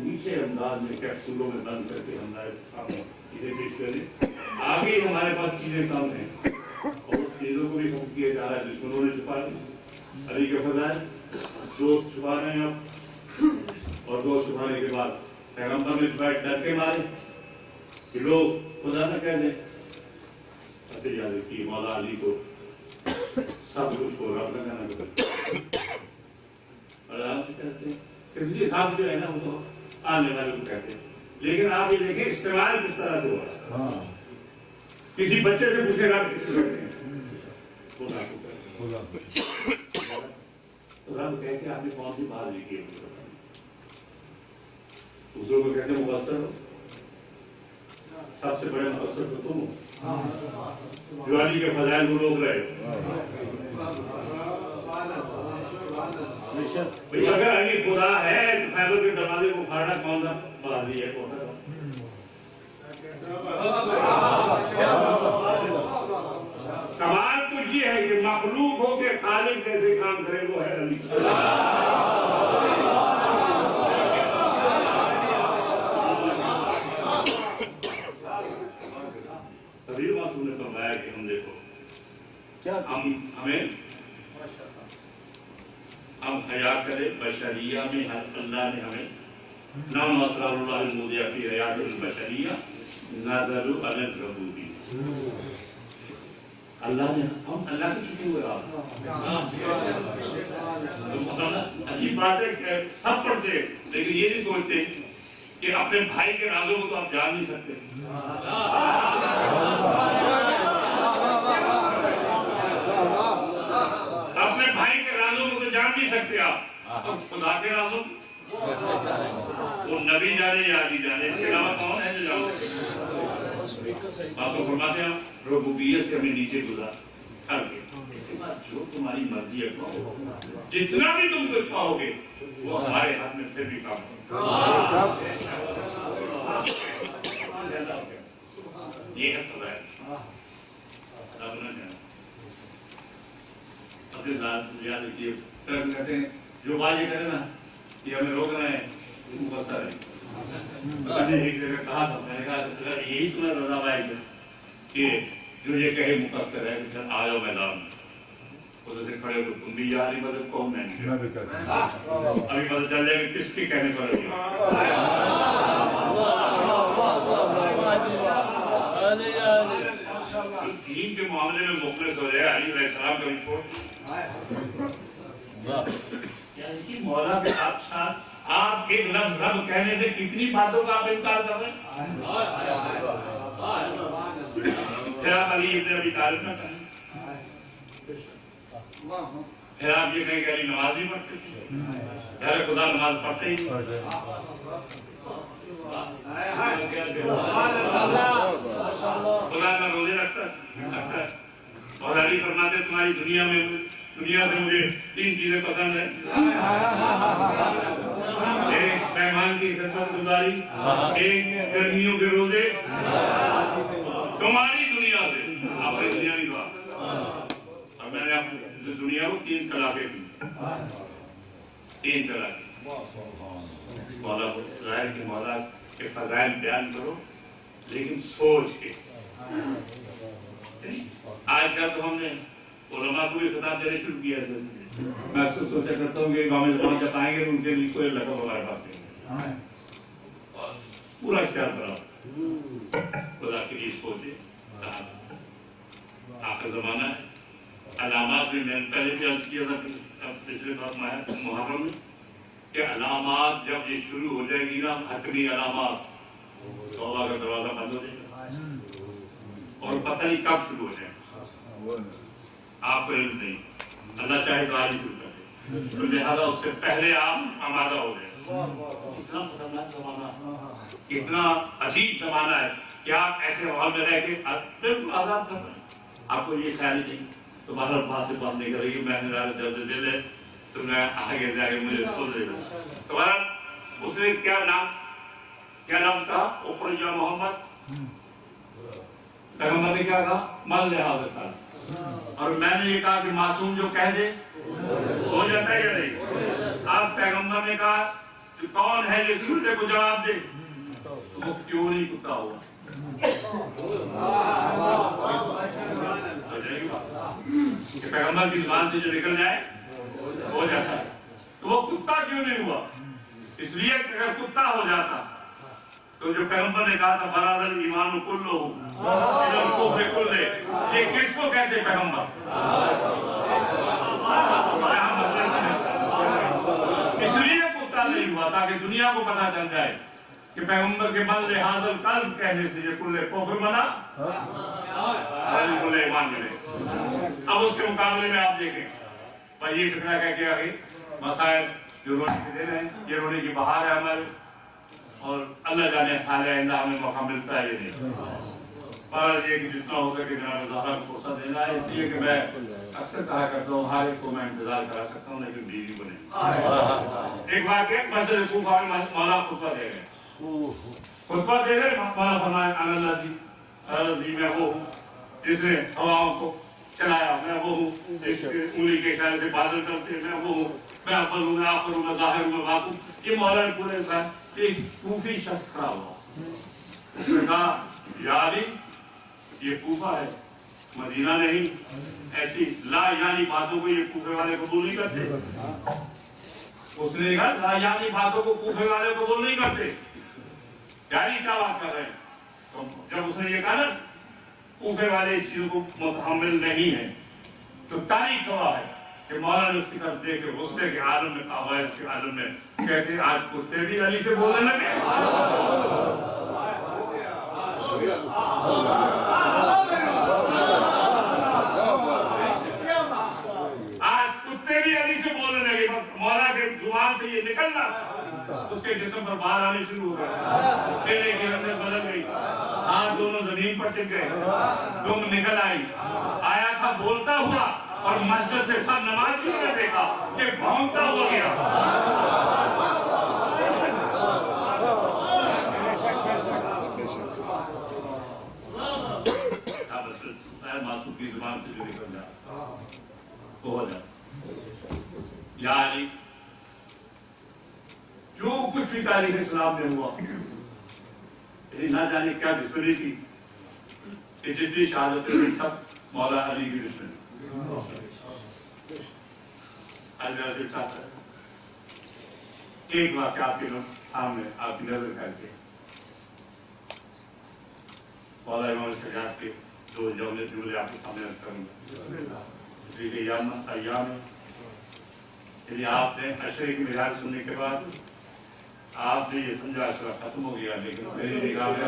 नीचे अंदाज में कैप्सूलों में बंद करके हम इसे पेश करें। आगे हमारे पास चीजें कम हैं और उस चीजों को भी हुक्म किया जा रहा है, दुश्मनों ने छुपा लिया। अली के फजाइल दोस्त छुपा रहे हैं अब, और दोस्त छुपाने के बाद पैगंबर ने छुपाए डर के मारे कि लोग खुदा न कह दें। याद की मौला अली को सब कुछ को रब न कहना पड़ता, और आराम से कहते हैं किसी साहब जो है ना वो तो आने वाले को कहते हैं। लेकिन आप ये देखें इस्तेमाल किस तरह से हो रहा है। किसी बच्चे से पूछेगा किसको कहते हैं, खुदा को कहते हैं। तो रब कह के आपने कौन सी बात लिखी है, दूसरों को कहते हैं मुबस्सर हो, सबसे बड़े मुबस्सर तो तुम हो, जो अली के फजाइल को रोक रहे हो। भाई अगर अली खुदा है तो खैबर के दरवाजे को फाड़ा कौन सा बाजी है? कमाल तो ये है कि मखलूक हो के खालिक कैसे काम करे, वो है अली। तभी मासूम ने फरमाया कि हम देखो हम हया करें बशरिया में, अल्लाह ने हमें नाम असरारुल्लाह मुदिया फी हयातुल बशरिया नज़रु अलल रबूबी, अल्लाह ने हम अल्लाह के छुपे हुए अजीब बात है, सब पढ़ते लेकिन ये नहीं सोचते कि अपने भाई के राजों को तो आप जान नहीं सकते। अपने भाई के राजों को तो जान नहीं सकते आप, तो खुदा के राजों वो नबी जाने या आदि जाने, इसके अलावा कौन है जो जानते? आप तो फरमाते हैं रुबूबियत से हमें नीचे गुजार करके, इसके बाद जो तुम्हारी मर्जी है कहो, जितना भी तुम कुछ पाओगे वो हमारे हाथ में फिर भी काम ये है खुदा है। अपने याद रखिए, कहते हैं जो बात ये करे ना कि हमें रोक रहे हैं, मुबस्सर है। मैंने एक जगह कहा था, मैंने कहा अगर यही तुम्हें रजा पाएगा कि जो ये कहे मुकस्सर है कि आ जाओ मैदान में, उधर से खड़े हो तुम भी यार मदद कौन नहीं, अभी पता चल जाएगा किसके कहने पर दीन के मामले में मुखलिस हो जाए अली अलैहिस्सलाम का रिपोर्ट मौला के साथ आप एक लफ्ज रब कहने से कितनी बातों का आप इनकार कर रहे हैं। फिर आप अली इब्न अबी तालिब में कहें, फिर आप ये कहें कि अली नमाज नहीं पढ़ते, यार खुदा नमाज पढ़ते ही खुदा का रोजे रखता है। और अली फरमाते तुम्हारी दुनिया से मुझे 3 चीजें पसंद है, एक मेहमान की खिदमत गुजारी, एक गर्मियों के रोजे, तुम्हारी दुनिया से अपनी दुनिया नहीं दुआ। और मैंने अपनी दुनिया को 3 तलाकें दी, 3 तलाकें। मौला को जाहिर कि मौला के फजाइल बयान करो लेकिन सोच के। आज का तो हमने उलमा को भी खिताब देने शुरू किया है। मैं अक्सर सोचा करता हूँ कि गाँव में जब आएंगे उनके लिए कोई लकब हमारे पास नहीं, पूरा इख्तियार करा खुदा के लिए सोचे। आखिर जमाना है, अलामात भी मैंने पहले भी अर्ज किया था पिछले बार मुहर्रम में कि अलामात जब ये शुरू हो जाएगी ना, हतमी अलामात, तौबा का दरवाजा बंद हो जाएगा और पता नहीं कब शुरू हो जाएगा, आपको इल्म नहीं। अल्लाह चाहे तो आज ही शुरू कर दे, तो लिहाजा उससे पहले आप आमादा हो जाए। इतना खतरनाक जमाना, इतना अजीब जमाना है कि आप ऐसे माहौल में रह के बिल्कुल आजाद कर रहे हैं, आपको ये ख्याल नहीं। तो बाहर बात से बात नहीं करेगी, मैंने जल्द दिल है तो मैं आगे जाके मुझे खोल देगा। तो उसने क्या नाम उसका उखरुजा मोहम्मद, पैगंबर ने क्या कहा, मल लिहाज था। और मैंने ये कहा कि मासूम जो कह दे हो जाता है या नहीं। आप पैगंबर ने कहा कि कौन है ये सूरज को जवाब दे, तो वो क्यों नहीं कुत्ता हुआ। کہ پیغمبر کی زبان سے جو نکل جائے ہو جاتا ہے. تو وہ کتا کیوں نہیں ہوا؟ اس لیے کہ اگر کتا ہو جاتا تو جو پیغمبر نے کہا تھا برادر ایمان کلو کلے، یہ کس کو کہتے پیغمبر؟ اس لیے کتا نہیں ہوا تاکہ دنیا کو پتہ چل جائے کہ پیغمبر کے بل حاضر قلب کہنے سے یہ کلے کفر بنا کلے ایمان ملے. اب اس کے مقابلے میں آپ دیکھیں بھائی یہ ٹکڑا کہہ کے آگے مسائل جو رونے کے دن ہیں، یہ رونے کی بہار ہے ہمارے، اور اللہ جانے سال آئندہ ہمیں موقع ملتا ہے یہ نہیں. پر یہ کہ جتنا ہو سکے جناب زہرا کو فرصت دینا ہے، اس لیے کہ میں اکثر کہا کرتا ہوں ہر ایک کو میں انتظار کرا سکتا ہوں لیکن بیوی کو نہیں. ایک واقعہ مسجد کوفہ میں مولانا خطبہ دے رہے مولانا فرمایا اللہ جی میں وہ ہوں جس نے ہواؤں کو چلایا، میں وہ ہوں جس انگلی کے اشارے سے بادل کرتے، میں وہ ہوں، میں اول ہوں، میں آخر ہوں، میں ظاہر ہوں، میں باطن. یہ مولانا پورے انسان ایک کوفی شخص کھڑا ہوا، اس نے کہا یا علی یہ کوفہ ہے مدینہ نہیں. ایسی لا یعنی باتوں کو یہ کوفے والے قبول نہیں کرتے. اس نے کہا لا یعنی باتوں کو کوفے والے قبول نہیں کرتے، یعنی کیا بات کر رہے ہیں؟ تو جب اس نے یہ کہا نا کوفے والے اس چیز کو متحمل نہیں ہیں تو تاریخ گواہ ہے کہ مولانا نے اس کی طرف دیکھ کے غصے کے عالم میں قواعد کے عالم میں کہتے ہیں آج کتے بھی علی سے بولنے لگے. آج کتے بھی علی سے بولنے لگے. مولانا کے زبان سے یہ نکلنا اس کے جسم پر باہر آنے شروع ہو گئے، چہرے کی رنگت بدل گئی، ہاتھ دونوں زمین پر ٹک گئے، دم نکل آئی. آیا تھا بولتا ہوا اور مسجد سے سب نمازیوں نے دیکھا کہ بھونکتا ہوا گیا. معصوم کی زبان سے جو نکل جائے وہ ہو جائے. یا علی جو کچھ بھی تاریخ اسلام میں ہوا یعنی نہ جانے کیا دشمنی تھی کہ جتنی شہادت ہوئی سب مولا علی کی دشمنی. ایک واقعہ آپ کے سامنے آپ کی نظر کر کے مولا امام سجاد کے دو جملے آپ کے سامنے رکھ کروں گا. اس لیے کہ ایام یعنی آپ نے عشرے کی مثال سننے کے بعد آپ نے یہ سمجھا کہ ختم ہو گیا لیکن میری نگاہ میں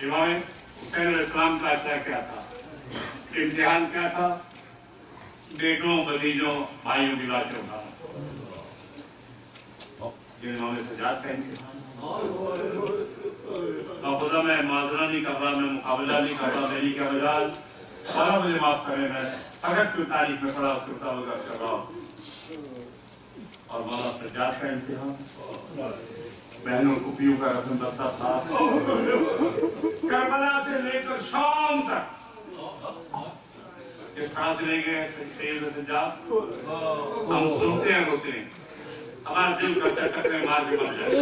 امام حسین علیہ السلام کا عشرہ کیا تھا، امتحان کیا تھا؟ بیٹوں بھتیجوں بھائیوں کی لاشیں اٹھانا. یہ امام سجاد کا امتحان. اور خدا میں معذرہ نہیں کر رہا، میں مقابلہ نہیں کر رہا، میری کیا مجال سارا مجھے معاف کرے، میں فقط کوئی تاریخ میں کھڑا اس کے مطابق کر رہا ہوں. اور مولانا سجاد کا امتحان بہنوں کو پیوں کا رسم دستہ صاف کربلا سے لے کر شام تک اس طرح سے لے گئے سید سجاد. ہم سنتے ہیں روتے ہیں، ہمارا دل کرتا ہے ٹکرے مار کے مر جائے.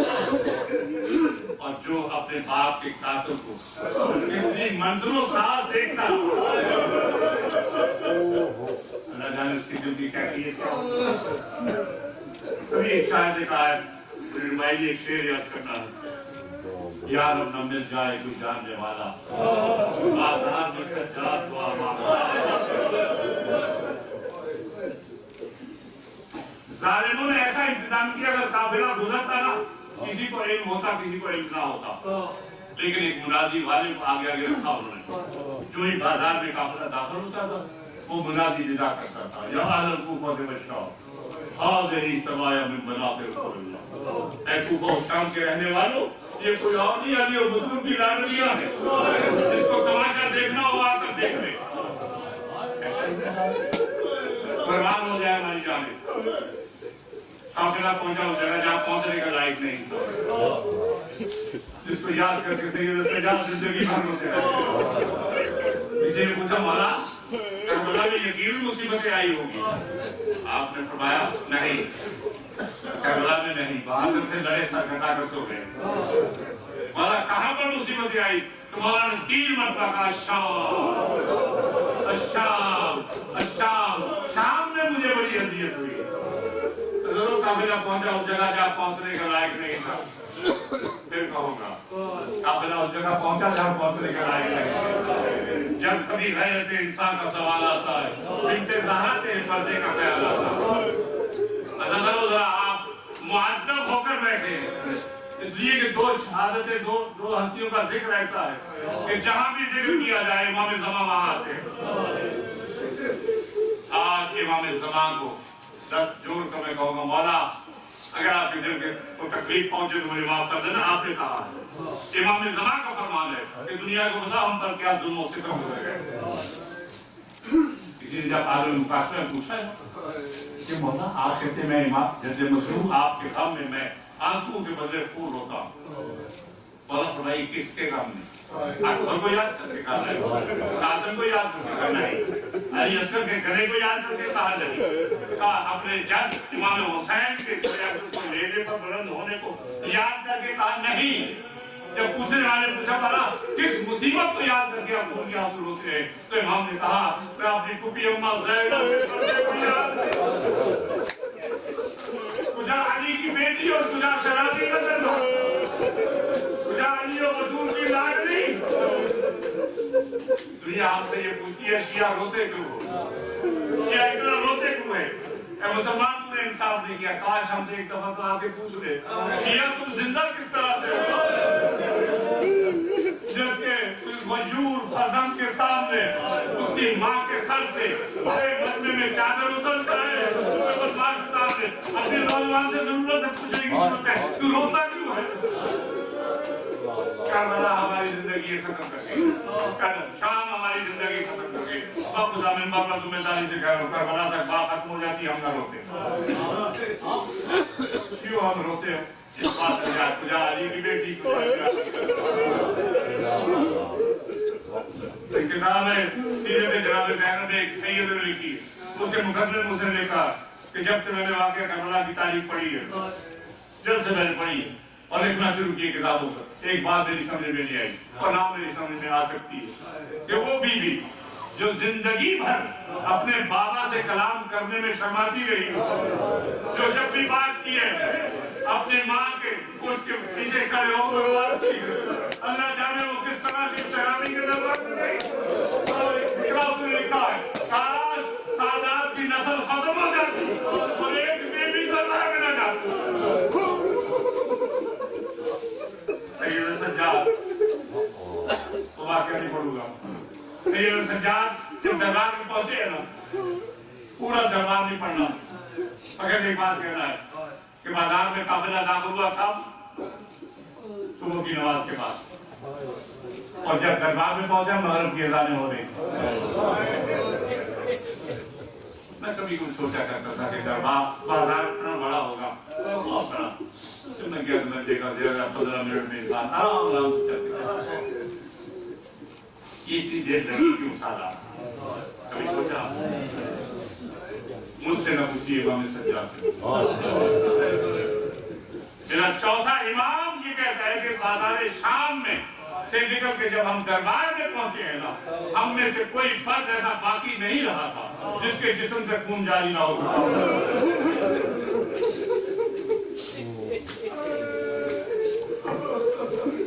اور جو اپنے باپ کے قاتل کو کتنی منظروں ساتھ دیکھتا اللہ جانے اس کی دل کی کیفیت کیا. کبھی ایک شاعر نے کہا ہے بھائی نے ایک شعر یاد کرنا ہے، یار اب نہ مل جائے کوئی جاننے والا بازار میں سجاد ہوا ظالموں نے ایسا انتظام کیا اگر قافلہ گزرتا نا کسی کو علم ہوتا کسی کو علم نہ ہوتا، لیکن ایک منادی والے کو آگے آگے رکھا انہوں نے. جو ہی بازار میں قافلہ داخل ہوتا تھا وہ منادی ندا کرتا تھا یا اہل کوفہ کے بچاؤ حاضری سمایا میں بناتے رسول اللہ. اے کوفہ و شام کے رہنے والوں یہ کوئی اور نہیں علی اور بزرگ کی لاڈلیاں ہیں، جس کو تماشا دیکھنا ہو آ کر دیکھ لے. قربان ہو جائے ہماری جانیں. قافلہ پہنچا اس جگہ جہاں پہنچنے کا لائق نہیں، جس کو یاد کر کے سید سجاد زندگی بھر ہوتے رہے. کسی نے پوچھا مولا کربلا میں یقین مصیبتیں آئی ہوگی؟ آپ نے فرمایا نہیں، करबला में नहीं, बहादुर से लड़े, सर कटा कर सो गए। मौला कहां पर मुसीबत आई तो मौला ने 3 मरतबा कहा शाम, शाम, शाम में मुझे बड़ी अजियत हुई। हज़रत काफिला पहुंचा उस जगह जहां पहुंचने का लायक नहीं था। फिर कहूंगा काफिला उस जगह पहुंचा जहां पहुंचने का लायक नहीं। जब कभी गैरत इंसान का सवाल आता है, बिन्ते ज़हरा तेरे पर्दे का ख्याल आता है। आप मुअद्दब होकर बैठे हैं, इसलिए कि 2 शहादतें, दो हस्तियों का जिक्र ऐसा है कि जहां भी जिक्र किया जाए इमाम ज़मा वहां आते हैं। आज इमाम ज़मा को 10 जोड़ कर मैं कहूँगा, मौला अगर आपके दिल के कोई तकलीफ पहुंचे तो मुझे माफ कर देना। आपने कहा इमाम ज़मा का फरमान है कि दुनिया को पता हम पर क्या जुल्म और सितम गुज़र गए। किसी ने जब आलम मुकाशमे में पूछा कि मौला आप कहते मैं इमाम जज मजलूम आपके गम में मैं आंसू के बदले फूल होता हूँ। मौला फरमाई किसके गम में? अकबर को याद करके कहा है, कासिम को याद करके करना है, अली असगर के गले को याद करके कहा नहीं, कहा अपने जज इमाम हुसैन के लेने पर बुलंद होने को याद करके कहा नहीं। जब पूछने वाले पूछा पड़ा किस मुसीबत को याद करके आप खून के आंसू रोते हैं, तो इमाम ने कहा मैं अपनी पुपी अम्मा ज़ैनब को याद, तुझा अली की बेटी और तुझा शराबी नजर लो, तुझा अली और बतूल की लाडली। दुनिया आपसे ये पूछती है शिया रोते क्यों हो, शिया इतना रोते क्यों है? मुसलमान तूने इंसाफ नहीं किया, काश हमसे एक दफा तो आके पूछ ले शिया तुम जिंदा किस तरह से हो? जैसे मजबूर फजम के सामने उसकी माँ के सर से बदले में चादर उतरता है, अपने नौजवान से जरूरत है पूछने की जरूरत है, तू रोता क्यों है? करबला हमारी जिंदगी खत्म कर गई, शाम हमारी जिंदगी खत्म कर गई। अब खुदा मिंबर पर जिम्मेदारी से कह रहा हूं, करबला तक बात खत्म हो जाती हम ना रोते, क्यों हम रोते हैं? इस बात में याद तुझा अली की बेटी किताब है सीरत जनाब ज़ैनब में एक सैयद ने लिखी, उसके मुकदमे में उसने लिखा कि जब से मैंने वाक़या करबला की तारीख पढ़ी है, जब से मैंने पढ़ी है और लिखना शुरू किया किताबों पर, एक बात मेरी समझ में नहीं आई और ना मेरी समझ में आ सकती है कि वो बीवी जो जिंदगी भर अपने बाबा से कलाम करने में शर्माती रही, जो जब भी बात की है अपने माँ के उसके पीछे खड़े हो बात की, अल्लाह जाने वो किस तरह से शराबी के दरबार में गई। उसने लिखा है काश सादात की नस्ल खत्म हो जाती और एक बेबी दरबार में न जाती। सैयद सज्जाद तो वाक़या नहीं पढ़ूंगा। सैयद सज्जाद जब दरबार में पहुंचे है ना, पूरा दरबार नहीं पढ़ना, मगर एक बात कहना है कि बाजार में काफिला दाखिल हुआ था सुबह की नमाज के बाद, और जब दरबार में पहुंचा मगरिब की अज़ानें हो रही। मैं कभी कुछ सोचा करता था कि दरबार बाजार इतना बड़ा होगा, बहुत बड़ा, तो मैं क्या मैं देखा 15 मिनट में इंसान आराम से चलते, ये इतनी देर लगी क्यों साला? कभी सोचा? मुझसे न पूछिए इमाम सज्जाद से। मेरा चौथा इमाम ये कहता है कि बाजार शाम में से निकल के जब हम दरबार में पहुंचे हैं ना, हम में से कोई फर्द ऐसा बाकी नहीं रहा था जिसके जिस्म से खून जारी ना हो।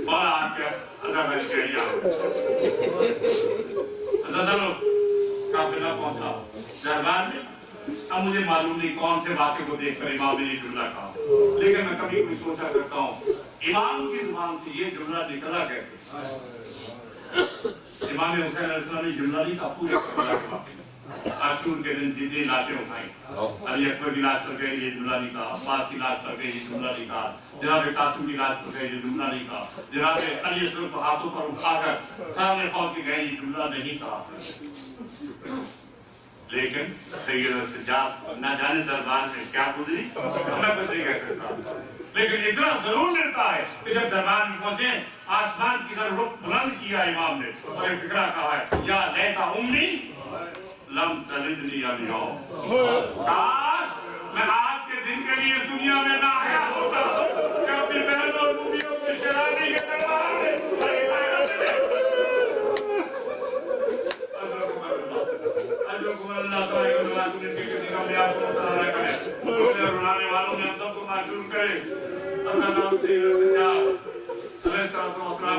और आपके काफिला पहुंचा दरबार में। अब मुझे मालूम नहीं कौन से वाक़े को देखकर इमाम ने जुमला कहा, लेकिन मैं कभी कोई सोचा करता हूँ इमाम की जुबान से ये जुमला निकला कैसे? इमाम हुसैन अलैहिस्सलाम ने जुमला नहीं था पूरे करबला के वाक़े में। आशूर के दिन जितनी लाशें उठाई, अली अकबर की लाश पर गए ये जुमला नहीं कहा, अब्बास की लाश पर गए ये जुमला नहीं कहा, जनाब कासिम की लाश पर गए ये जुमला नहीं कहा, जनाब अली असगर को हाथों पर उठाकर सामने पहुंच के गए ये जुमला नहीं कहा। लेकिन सैयद सज्जाद न जाने दरबार में क्या गुजरी मैं कुछ नहीं कह सकता, लेकिन इतना जरूर मिलता है कि जब दरबार में पहुंचे आसमान की तरफ रुख बुलंद किया इमाम ने और एक फिक्रा कहा है या लैता उम्मी लम तलिदनी अलियौम, काश मैं आज के दिन के बकरी इस दुनिया में ना आया होता कि अपनी बहनों और बीवियों को शराबी के दरबार में रुलाने वालों में हम सबको माशूर करे। अल्लाह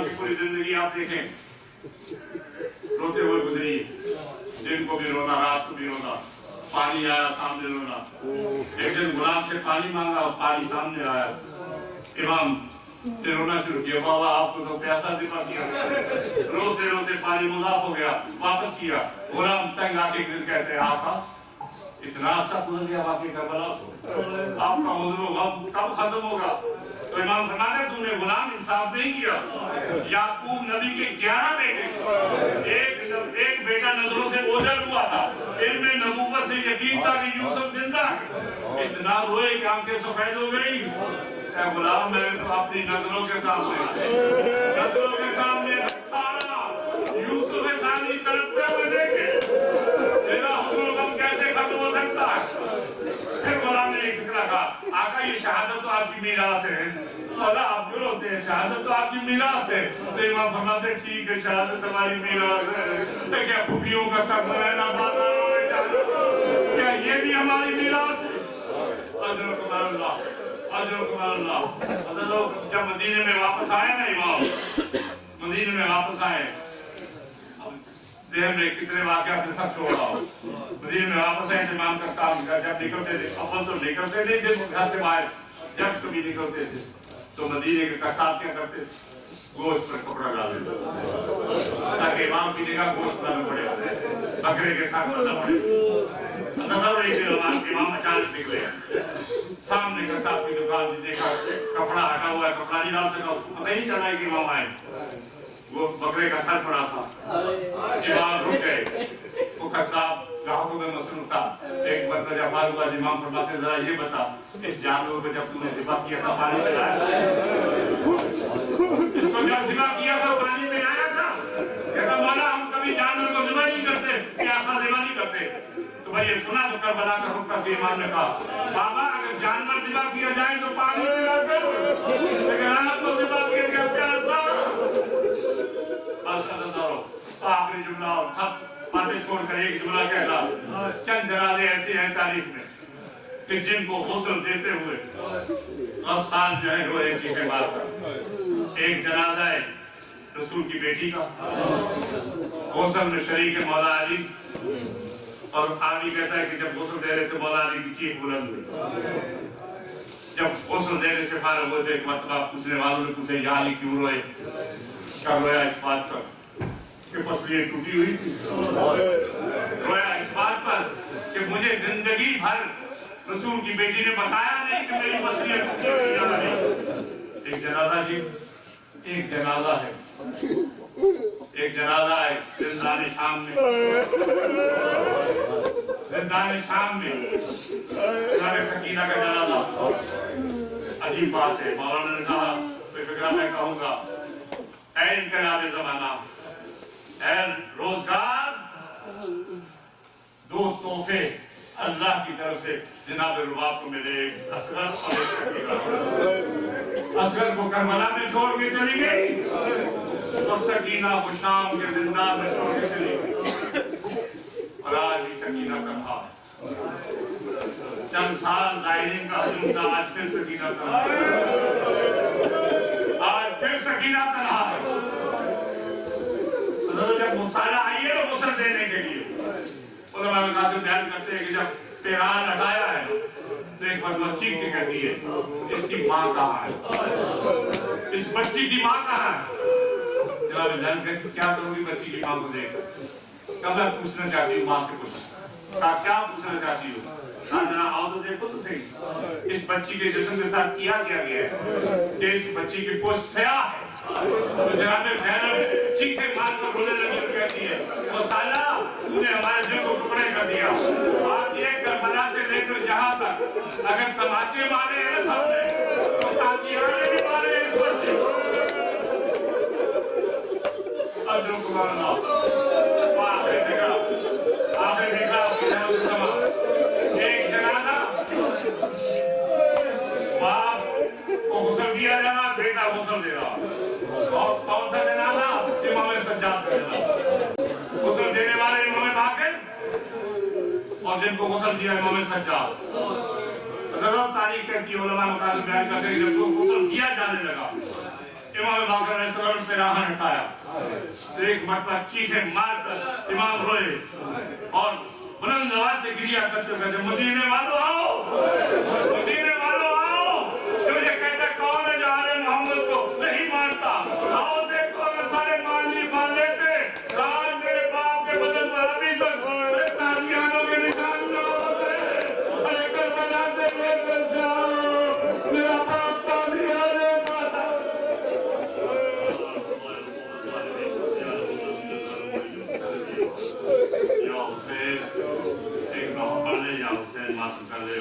की पूरी जिंदगी आप देखें रोते हुए गुजरी, दिन को भी रोना, रात को भी रोना, पानी आया सामने रोना। एक दिन गुलाम से पानी मांगा, पानी सामने आया, इमाम से रोना शुरू किया, बाबा आपको तो प्यासा दिखा दिया। रोते रोते पानी मुजाफ हो गया, वापस किया। गुलाम तंग आके कहते हैं आका इतना अच्छा गुजर गया वाकई करबला को, आपका मजलूम हम कब खत्म होगा? तो इमाम फरमाते तुमने गुलाम इंसाफ नहीं किया। याकूब नबी के 11 बेटे, एक बेटा नजरों से ओझल हुआ था, इनमें नबूवत से यकीन था कि यूसुफ जिंदा है। इतना रोए कि आंखें सफेद हो गई। गुलाम मैंने तो अपनी नजरों के सामने यूसुफ के सामने तड़पते हुए देखे, तेरा हुक्म कैसे खत्म हो सकता है? फिर गुलाम ने एक जिक्र कहा, आका ये शहादत तो आपकी मीरास है। बोला आप क्यों रोते हैं? शहादत तो आपकी मीरास है। तो इमाम फरमाते ठीक है शहादत हमारी मीरास है, क्या भूखियों का सब रहना पाता, क्या ये भी हमारी मीरास है? जब मदीने में वापस आए ना इमाम, मदीने में वापस आए, जहन में कितने वाक़या थे सब छोड़ा। मदीने में वापस आए इमाम का काम कर, जब निकलते थे अपन तो निकलते नहीं थे घर से बाहर, जब कभी निकलते थे तो मदीने के कसाब क्या करते थे? गोश्त पर कपड़ा डाल देते ताकि इमाम की निगाह गोश्त न पड़े, बकरे के साथ न पड़े। इमाम अचानक निकले, सामने कसाब की दुकान देखा कपड़ा हटा हुआ है, कपड़ा नहीं डाल सका, उसको पता ही नहीं चला कि इमाम आए। वो बकरे का सर पड़ा था, इमाम रुक गए। वो कसाब ग्राहकों में मसरूफ था। एक मरतबा जब मालूम हुआ, इमाम फरमाते जरा ये बता इस जानवर को जब तूने ज़िबा किया था पानी में आया? इसको जब ज़िबा किया था पानी में आया था? कहता मौला हम कभी जानवर को ज़िबा नहीं करते, प्यासा ज़िबा नहीं करते। तो भाई ये सुना तो करबला का रुख करके इमाम ने कहा, बाबा अगर जानवर ज़िबा किया जाए तो पानी में ना करो, लेकिन आपको ज़िबा किया गया प्यासा। आखिरी जुमला और बातें छोड़कर एक जुमला कहता, चंद जनाजे ऐसे हैं तारीख में कि जिनको हुस्न देते हुए गस्सान जो है रोए की बात का। एक जनाजा है रसूल की बेटी का, हुस्न में शरीक है मौला अली, और आली कहता है कि जब हुस्न दे रहे थे मौला अली की चीख बुलंद हुई। जब हुस्न देने से फारिग हुए थे एक मरतबा पूछने वालों ने पूछे या अली क्यों रोए? क्या रोया इस बात पर कि पसलियां टूटी हुई थी? रोया इस बात पर कि मुझे जिंदगी भर रसूल की बेटी ने बताया नहीं कि मेरी पसलियां टूटी हुई। एक जनाजा जी, एक जनाजा है, एक जनाजा है जिंदाने शाम में, जिंदाने शाम में सकीना का जनाजा। अजीब बात है, मौलाना ने कहा बेफिक्रा मैं कहूँगा, ऐ इनकलाब ज़माना, ऐ रोजगार, दो तोहफे अल्लाह की तरफ से जनाब रुबाब को मिले, असगर और एक सकीना। असगर को करबला में छोड़ के चली गई और सकीना को शाम के जिंदान में छोड़ के चली गई। और आज भी सकीना तन्हा है। चंद साल जाहिरीन का हुजूम था, आज फिर सकीना तन्हा है, आज फिर सकीना तन्हा है। तो जब मुसाला आई है तो मुसल देने के लिए उलमा बयान करते हैं कि जब तेरान हटाया है तो एक मरतबा चीख के कहती है इसकी माँ कहाँ है, इस बच्ची की माँ कहाँ है? जनाब जान कहती क्या करूँगी बच्ची की माँ को देख? कब मैं पूछना चाहती हूँ माँ से कुछ, क्या पूछना चाहती हूँ? जरा आओ तो देखो तो सही इस बच्ची के जिस्म के साथ किया क्या गया है कि इस बच्ची की पोस्ट स्याह है। तो जनाब ज़ैनब चीखे मार कर रोने लगी और कहती है वो साला तूने हमारे दिल को टुकड़े कर दिया। आज ये करबला से लेकर जहाँ तक अगर तमाचे मारे हैं ना सबने तो ताजियाने भी मारे इस बच्चे को। अजर को मारना आखिर निकला एक जनाजा इनको गुस्ल दिया इमाम सज्जाद। गजब तारीख कहती है, उलमा मकाम बयान करते हैं, जब गुस्ल दिया जाने लगा इमाम बाकर ने सर पे राह हटाया तो एक मरतबा चीखे मारकर इमाम रोए और बुलंद आवाज से गिरिया करते कहते, मदीने वालों आओ, मदीने वालों आओ। मुझे कहते कौन है जो आले मोहम्मद को नहीं मानता? आओ देखो, अगर सारे मान लेते आज मेरे बाप के बदन पर अभी तक तालियानों के निशान न होते। अरे करबला से लेकर जाओ, मेरा बाप तालियाने पाता। या हुसैन एक मोहब्बत ले, या हुसैन माफ कर दे।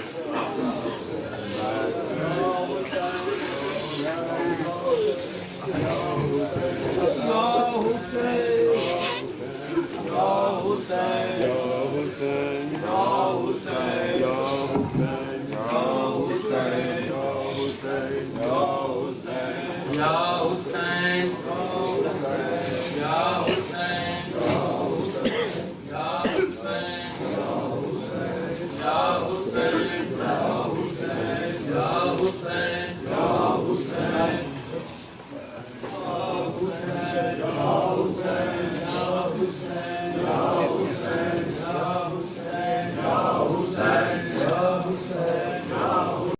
Ya Hussein,